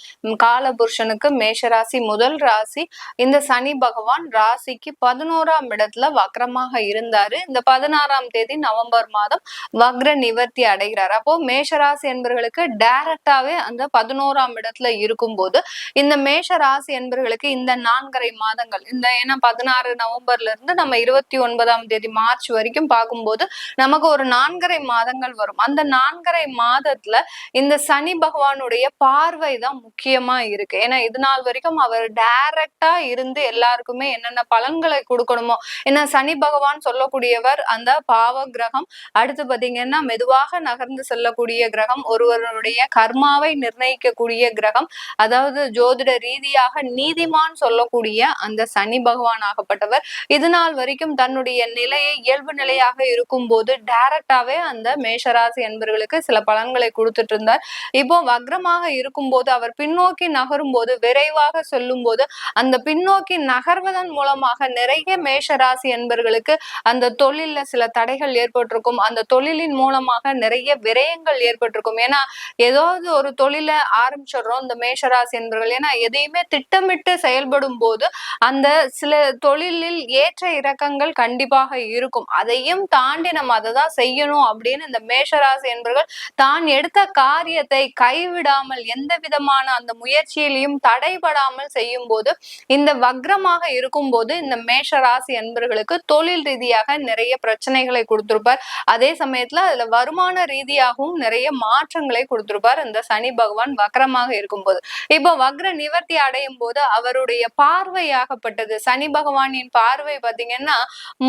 காலபுருஷனுக்கு மேஷ ராசி முதல் ராசி. இந்த சனி பகவான் ராசிக்கு 11ஆம் இடத்துல வக்ரமாக இருந்தாரு. இந்த 16ஆம் தேதி நவம்பர் மாதம் வக்ர நிவர்த்தி அடைகிறார். அப்போ மேஷ ராசி என்பர்களுக்கு டைரக்டாவே அந்த 11ஆம் இடத்துல இருக்கும் போது இந்த மேஷ ராசி என்பர்களுக்கு இந்த 4.5 மாதங்கள், இந்த ஏன்னா 16 நவம்பர்ல இருந்து நம்ம 29ஆம் தேதி மார்ச் வரைக்கும் பார்க்கும்போது நமக்கு ஒரு 4.5 மாதங்கள் வரும். அந்த 4.5 மாதத்துல இந்த சனி பகவானுடைய பார்வை தான் முக்கியமா இருக்கு. ஏன்னா இது நாள் வரைக்கும் அவர் டைரக்டா இருந்து எல்லாருக்குமே என்னென்ன பலன்களை கொடுக்கணுமோ, ஏன்னா சனி பகவான் சொல்லக்கூடியவர் அந்த பாவ கிரகம். அடுத்து பாத்தீங்கன்னா மெதுவாக நகர்ந்து செல்லக்கூடிய கிரகம், ஒருவருடைய கர்மாவை நிர்ணயிக்கக்கூடிய கிரகம். அதாவது ஜோதிட ரீதியாக நீதிமான் சொல்லக்கூடிய அந்த சனி பகவான் ஆகப்பட்டவர் இது நாள் வரைக்கும் தன்னுடைய நிலையை இயல்பு நிலையாக இருக்கும் போது டைரக்டாவே அந்த மேஷராசி என்பவர்களுக்கு சில பலன்களை கொடுத்துட்டு இருந்தார். இப்போ வக்ரமாக இருக்கும் போது அவர் பின்னோக்கி நகரும் போது, விரைவாக சொல்லும் போது அந்த பின்னோக்கி நகர்வதன் மூலமாக நிறைய மேஷராசி என்பவர்களுக்கு அந்த தொழில்ல சில தடைகள் ஏற்பட்டிருக்கும். அந்த தொழிலின் மூலமாக நிறைய விரயங்கள் ஏற்பட்டிருக்கும். ஏன்னா ஏதாவது ஒரு தொழிலை ஆரம்பிச்சிடுறோம் இந்த மேஷராசி என்பவர்கள். ஏன்னா எதையுமே திட்டமிட்டு செயல்படும் போது அந்த சில தொழிலில் ஏற்ற இறக்கங்கள் கண்டிப்பாக இருக்கும். அதையும் தாண்டி நம்ம அதை தான் செய்யணும் அப்படின்னு இந்த மேஷராசி என்பவர்கள் தான் எடுத்த காரியத்தை கைவிடாமல் எந்த விதமான அந்த முயற்சியிலையும் தடைபடாமல் செய்யும் போது, இந்த வக்ரமாக இருக்கும் போது இந்த மேஷராசி என்பவர்களுக்கு தொழில் ரீதியாக நிறைய பிரச்சனைகளை கொடுத்திருப்பார். அதே சமயத்துல அதுல வருமான ரீதியாகவும் நிறைய மாற்றங்களை கொடுத்திருப்பார் இந்த சனி பகவான் வக்ரமாக இருக்கும் போது. இப்போ வக்ர நிவர்த்தி அடையும் போது அவருடைய பார்வையாகப்பட்டது, சனி பகவானின் பார்வை பாத்தீங்கன்னா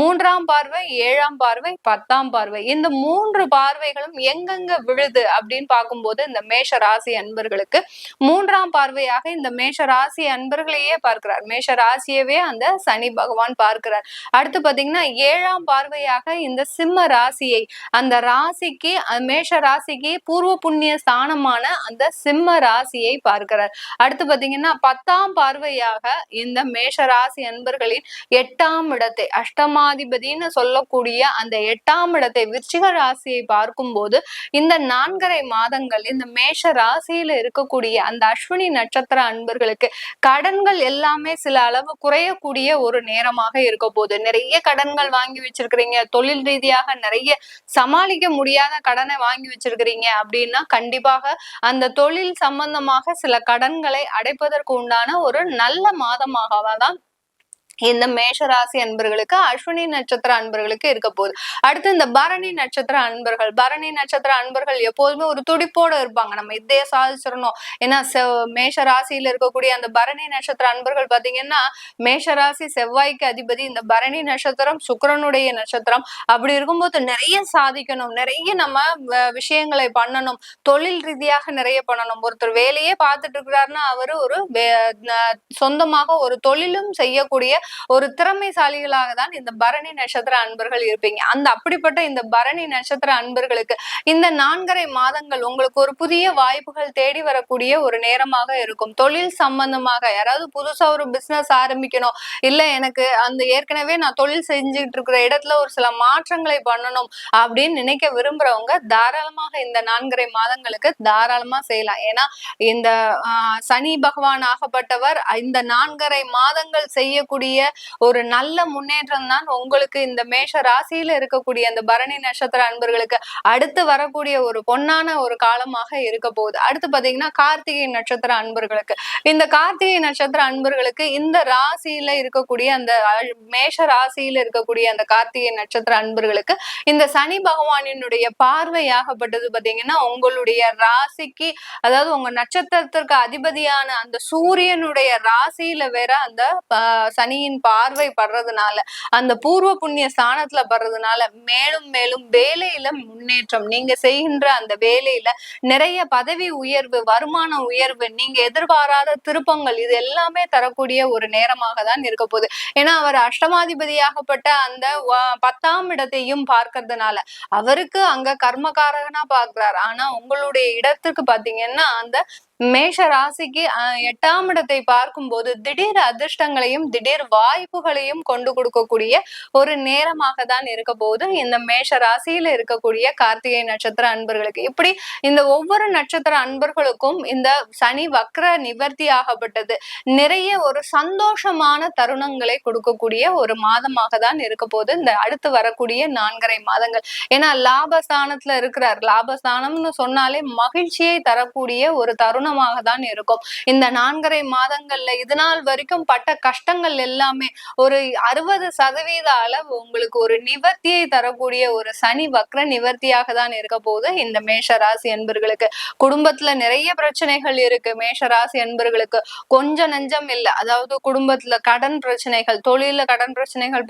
3ஆம் பார்வை, 7ஆம் பார்வை, 10ஆம் பார்வை, இந்த 3 பார்வைகளும் எங்கெங்க விழுது அப்படின்னு பார்க்கும்போது இந்த மேஷ ராசி அன்பர்களுக்கு 3ஆம் பார்வையாக இந்த மேஷ ராசி அன்பர்களையே பார்க்கிறார். மேஷ ராசியவே அந்த சனி பகவான் பார்க்கிறார். அடுத்து பாத்தீங்கன்னா 7ஆம் பார்வையாக இந்த சிம்ம ராசியை, அந்த ராசிக்கு மேஷ ராசிக்கு பூர்வ புண்ணிய ஸ்தானமான அந்த சிம்ம ராசியை பார்க்கிறார். அடுத்து பாத்தீங்கன்னா 10ஆம் பார்வையாக இந்த மேஷ ராசி அன்பர்களின் 8ஆம் இடத்தை, அஷ்டமாதிபதினு சொல்லக்கூடிய அந்த 8ஆம் இடத்தை விருச்சிக ராசியை பார்க்கும் போது இந்த 4.5 மாதங்கள் இந்த மேஷ ராசியில இருக்கக்கூடிய அந்த அஸ்வினி நட்சத்திர அன்பர்களுக்கு கடன்கள் எல்லாமே சில அளவு குறையக்கூடிய ஒரு நேரமாக இருக்க போகுது. நிறைய கடன்கள் வாங்கி வச்சிருக்கிறீங்க, தொழில் ரீதியாக நிறைய சமாளிக்க முடியாத கடனை வாங்கி வச்சிருக்கிறீங்க அப்படின்னா கண்டிப்பாக அந்த தொழில் சம்பந்தமாக சில கடன்களை அடைப்பதற்கு உண்டான ஒரு நல்ல மாதமாக தான் இந்த மேஷராசி அன்பர்களுக்கு அஸ்வினி நட்சத்திர அன்பர்களுக்கு இருக்க போகுது. அடுத்து இந்த பரணி நட்சத்திர அன்பர்கள், பரணி நட்சத்திர அன்பர்கள் எப்போதுமே ஒரு துடிப்போட இருப்பாங்க, நம்ம இதையே சாதிச்சிடணும். ஏன்னா மேஷ ராசியில இருக்கக்கூடிய அந்த பரணி நட்சத்திர அன்பர்கள் பாத்தீங்கன்னா மேஷராசி செவ்வாய்க்கு அதிபதி, இந்த பரணி நட்சத்திரம் சுக்கிரனுடைய நட்சத்திரம். அப்படி இருக்கும்போது நிறைய சாதிக்கணும், நிறைய நம்ம விஷயங்களை பண்ணணும், தொழில் ரீதியாக நிறைய பண்ணணும். ஒருத்தர் வேலையே பார்த்துட்டு இருக்கிறாருன்னா அவரு ஒரு சொந்தமாக ஒரு தொழிலும் செய்யக்கூடிய ஒரு திறமைசாலிகளாக தான் இந்த பரணி நட்சத்திர அன்பர்கள் இருப்பீங்க. அப்படிப்பட்ட இந்த பரணி நட்சத்திர அன்பர்களுக்கு இந்த 4.5 மாதங்கள் உங்களுக்கு ஒரு புதிய வாய்ப்புகள் தேடி வரக்கூடிய ஒரு நேரமாக இருக்கும். தொழில் சம்பந்தமாக யாராவது புதுசா ஒரு பிசினஸ் ஆரம்பிக்கணும், இல்ல எனக்கு ஏற்கனவே நான் தொழில் செஞ்சுட்டு இருக்கிற இடத்துல ஒரு சில மாற்றங்களை பண்ணணும் அப்படின்னு நினைக்க விரும்புறவங்க தாராளமாக இந்த 4.5 மாதங்களுக்கு தாராளமா செய்யலாம். ஏன்னா இந்த சனி பகவான் ஆகப்பட்டவர் இந்த 4.5 மாதங்கள் செய்யக்கூடிய ஒரு நல்ல முன்னேற்றம் தான் உங்களுக்கு இந்த மேஷ ராசியில இருக்கக்கூடிய அந்த பரணி நட்சத்திர அன்பர்களுக்கு அடுத்து வரக்கூடிய ஒரு பொன்னான ஒரு காலமாக இருக்க போகுது. அடுத்து பாத்தீங்கன்னா கார்த்திகை நட்சத்திர அன்பர்களுக்கு, இந்த கார்த்திகை நட்சத்திர அன்பர்களுக்கு இந்த ராசியில இருக்கக்கூடிய அந்த மேஷ ராசியில இருக்கக்கூடிய அந்த கார்த்திகை நட்சத்திர அன்பர்களுக்கு இந்த சனி பகவானினுடைய பார்வையாகப்பட்டது பாத்தீங்கன்னா உங்களுடைய ராசிக்கு, அதாவது உங்க நட்சத்திரத்திற்கு அதிபதியான அந்த சூரியனுடைய ராசியில வேற அந்த சனியின் பார்வை படுறதுனால, அந்த பூர்வ புண்ணிய ஸ்தானத்துல படுறதுனால மேலும் மேலும் வேலையில முன்னேற்றம், நீங்க செய்கின்ற அந்த வேலையில நிறைய பதவி உயர்வு, வருமான உயர்வு, நீங்க எதிர்பாராத திருப்பங்கள், இது எல்லாமே தரக்கூடிய ஒரு நேரமாக தான் இருக்க போகுது. ஏன்னா அவர் அஷ்டமாதிபதியாகப்பட்ட அந்த 10ஆம் இடத்தையும் பார்க்கறதுனால அவருக்கு அங்க கர்மகாரகனா பார்க்கிறார். ஆனா உங்களுடைய இடத்துக்கு பாத்தீங்கன்னா அந்த மேஷ ராசிக்கு 8ஆம் இடத்தை பார்க்கும்போது திடீர் அதிர்ஷ்டங்களையும் திடீர் வாய்ப்புகளையும் கொண்டு கொடுக்கக்கூடிய ஒரு நேரமாக தான் இருக்க போது இந்த மேஷ ராசியில இருக்கக்கூடிய கார்த்திகை நட்சத்திர அன்பர்களுக்கு. இப்படி இந்த ஒவ்வொரு நட்சத்திர அன்பர்களுக்கும் இந்த சனி வக்ர நிவர்த்தி ஆகப்பட்டது நிறைய ஒரு சந்தோஷமான தருணங்களை கொடுக்கக்கூடிய ஒரு மாதமாக தான் இருக்க போது இந்த அடுத்து வரக்கூடிய 4.5 மாதங்கள். ஏன்னா லாபஸ்தானத்துல இருக்கிறார். லாபஸ்தானம்னு சொன்னாலே மகிழ்ச்சியை தரக்கூடிய ஒரு தருணமாக தான் இருக்கும். இந்த 4.5 மாதங்கள்ல இது நாள் வரைக்கும் பட்ட கஷ்டங்கள் எல்லாமே ஒரு 60% அளவு உங்களுக்கு ஒரு நிவர்த்தியை தரக்கூடிய ஒரு சனி வக்ர நிவர்த்தியாக தான் இருக்க போது இந்த மேஷ ராசி அன்பர்களுக்கு. குடும்பத்துல நிறைய பிரச்சனைகள் இருக்கு. மேஷ ராசி அன்பர்களுக்கு கொஞ்சம் நெஞ்சம் இல்ல. அதாவது குடும்பத்துல கடன் பிரச்சனைகள், தொழில கடன் பிரச்சனைகள்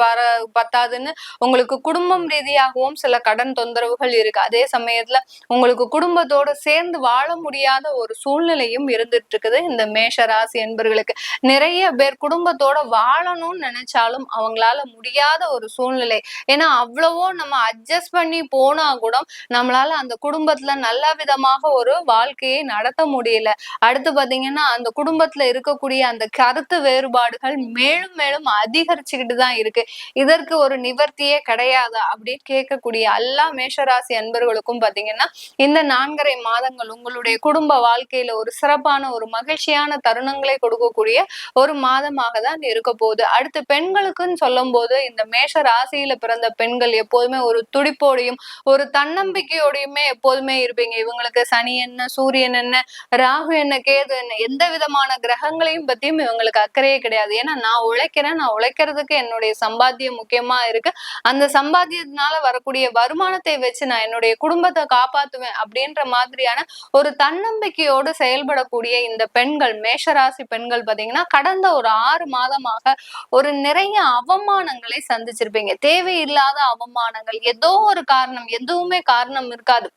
பத்தாதுன்னு உங்களுக்கு குடும்பம் ரீதியாகவும் சில கடன் தொந்தரவுகள் இருக்கு. அதே சமயத்துல உங்களுக்கு குடும்பத்தோட சேர்ந்து வாழ முடியாத ஒரு சூழ்நிலையும் இருந்துட்டு இருக்குது இந்த மேஷ ராசி அன்பர்களுக்கு. நிறைய பேர் குடும்பத்தோட வாழணும்னு நினைச்சாலும் அவங்களால முடியாத ஒரு சூழ்நிலை. ஏன்னா அவ்வளவோ நம்ம அட்ஜஸ்ட் பண்ணி போனா கூட நம்மளால அந்த குடும்பத்துல நல்ல விதமாக ஒரு வாழ்க்கையை நடத்த முடியல. அடுத்து பாத்தீங்கன்னா அந்த குடும்பத்துல இருக்கக்கூடிய அந்த கருத்து வேறுபாடுகள் மேலும் மேலும் அதிகரிச்சுக்கிட்டு தான் இருக்கு. இதற்கு ஒரு நிவர்த்தியே கிடையாது அப்படின்னு கேட்கக்கூடிய எல்லா மேஷராசி அன்பர்களுக்கும் பாத்தீங்கன்னா இந்த 4.5 மாதங்கள் உங்களுடைய குடும்ப வாழ்க்கையில ஒரு சிறப்பான ஒரு மகிழ்ச்சியான தருணங்களை கொடுக்கக்கூடிய ஒரு மாதமாக தான் இருக்க போகுது. அடுத்து பெண்களுக்குன்னு சொல்லும் போது இந்த மேஷ ராசியில பிறந்த பெண்கள் எப்போதுமே ஒரு துடிப்போடையும் ஒரு தன்னம்பிக்கையோடையுமே எப்போதுமே இருப்பீங்க. இவங்களுக்கு சனி என்ன, சூரியன் என்ன, ராகு என்ன, கேது என்ன, எந்த விதமான கிரகங்களையும் பத்தியும் இவங்களுக்கு அக்கறையே கிடையாது. ஏன்னா நான் உழைக்கிறேன், நான் உழைக்கிறதுக்கு என்னுடைய சம்பாத்தியம் முக்கியமா இருக்கு, அந்த சம்பாத்தியத்தினால வரக்கூடிய வருமானத்தை வச்சு நான் என்னுடைய குடும்பத்தை காப்பாத்துவேன் அப்படின்ற மாதிரியான ஒரு தன்னம்பிக்கையோடு செயல்படக்கூடிய இந்த பெண்கள், மேஷராசி பெண்கள் பாத்தீங்கன்னா கடந்த ஒரு 6 மாதமாக ஒரு நிறைய அவமானங்களை சந்திச்சிருப்பீங்க. தேவையில்லாத அவமானங்கள், ஏதோ ஒரு காரணம், எதுவுமே காரணம் இருக்காது,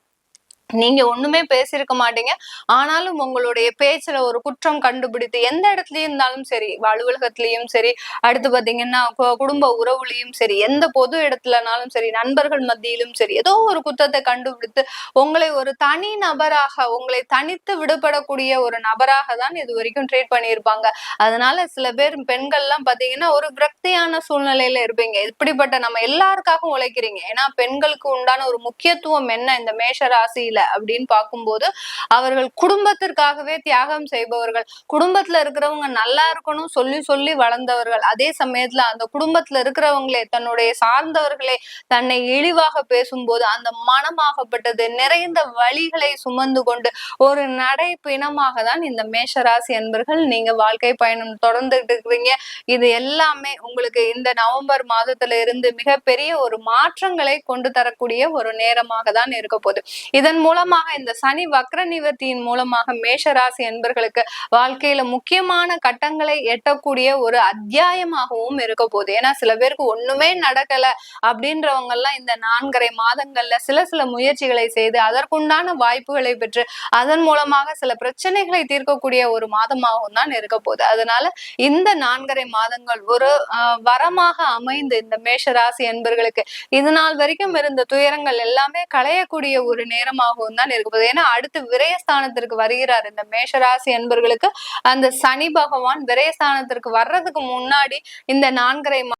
நீங்க ஒண்ணுமே பேசியிருக்க மாட்டீங்க, ஆனாலும் உங்களுடைய பேச்சுல ஒரு குற்றம் கண்டுபிடித்து எந்த இடத்துலயும் இருந்தாலும் சரி, அலுவலகத்திலயும் சரி, அடுத்து பாத்தீங்கன்னா குடும்ப உறவுலையும் சரி, எந்த பொது இடத்துலனாலும் சரி, நண்பர்கள் மத்தியிலும் சரி, ஏதோ ஒரு குற்றத்தை கண்டுபிடித்து உங்களை ஒரு தனி நபராக, உங்களை தனித்து விடுபடக்கூடிய ஒரு நபராக தான் இது வரைக்கும் ட்ரீட் பண்ணியிருப்பாங்க. அதனால சில பேர் பெண்கள் எல்லாம் பாத்தீங்கன்னா ஒரு விரக்தியான சூழ்நிலையில இருப்பீங்க. இப்படிப்பட்ட நம்ம எல்லாருக்காகவும் உழைக்கிறீங்க. ஏன்னா பெண்களுக்கு உண்டான ஒரு முக்கியத்துவம் என்ன இந்த மேஷ ராசியில அப்படின்னு பார்க்கும்போது அவர்கள் குடும்பத்திற்காகவே தியாகம் செய்பவர்கள். குடும்பத்துல இருக்கிறவங்க நல்லா இருக்கணும் சொல்லி சொல்லி வளர்ந்தவர்கள். அதே சமயத்துல அந்த குடும்பத்துல இருக்கிறவங்களே தன்னுடைய சார்ந்தவர்களே தன்னை இழிவாக பேசும்போது அந்த மனமாகப்பட்டது நிறைந்த வழிகளை சுமந்து கொண்டு ஒரு நடை பிணமாக தான் இந்த மேஷராசி அன்பர்கள் நீங்க வாழ்க்கை பயணம் தொடர்ந்துட்டு இருக்கிறீங்க. இது எல்லாமே உங்களுக்கு இந்த நவம்பர் மாதத்துல இருந்து மிகப்பெரிய ஒரு மாற்றங்களை கொண்டு தரக்கூடிய ஒரு நேரமாக தான் இருக்க போகுது. இதன் மூலமாக இந்த சனி வக்ர நிவர்த்தியின் மூலமாக மேஷராசி என்பர்களுக்கு வாழ்க்கையில முக்கியமான கட்டங்களை எட்டக்கூடிய ஒரு அத்தியாயமாகவும் இருக்க போகுது. ஏன்னா சில பேருக்கு ஒண்ணுமே நடக்கல அப்படின்றவங்க எல்லாம் இந்த 4.5 மாதங்கள்ல சில முயற்சிகளை செய்து அதற்குண்டான வாய்ப்புகளை பெற்று அதன் மூலமாக சில பிரச்சனைகளை தீர்க்கக்கூடிய ஒரு மாதமாகவும் தான் இருக்க போகுது. அதனால இந்த 4.5 மாதங்கள் ஒரு வரமாக அமைந்து இந்த மேஷராசி என்பர்களுக்கு இது நாள் வரைக்கும் இருந்த துயரங்கள் எல்லாமே களையக்கூடிய ஒரு நேரமாகவும் தான் இருக்க போகுது. ஏன்னா அடுத்து விரயஸ்தானத்திற்கு வருகிறார் இந்த மேஷராசி என்பர்களுக்கு. அந்த சனி பகவான் விரயஸ்தானத்திற்கு வர்றதுக்கு முன்னாடி இந்த 4.5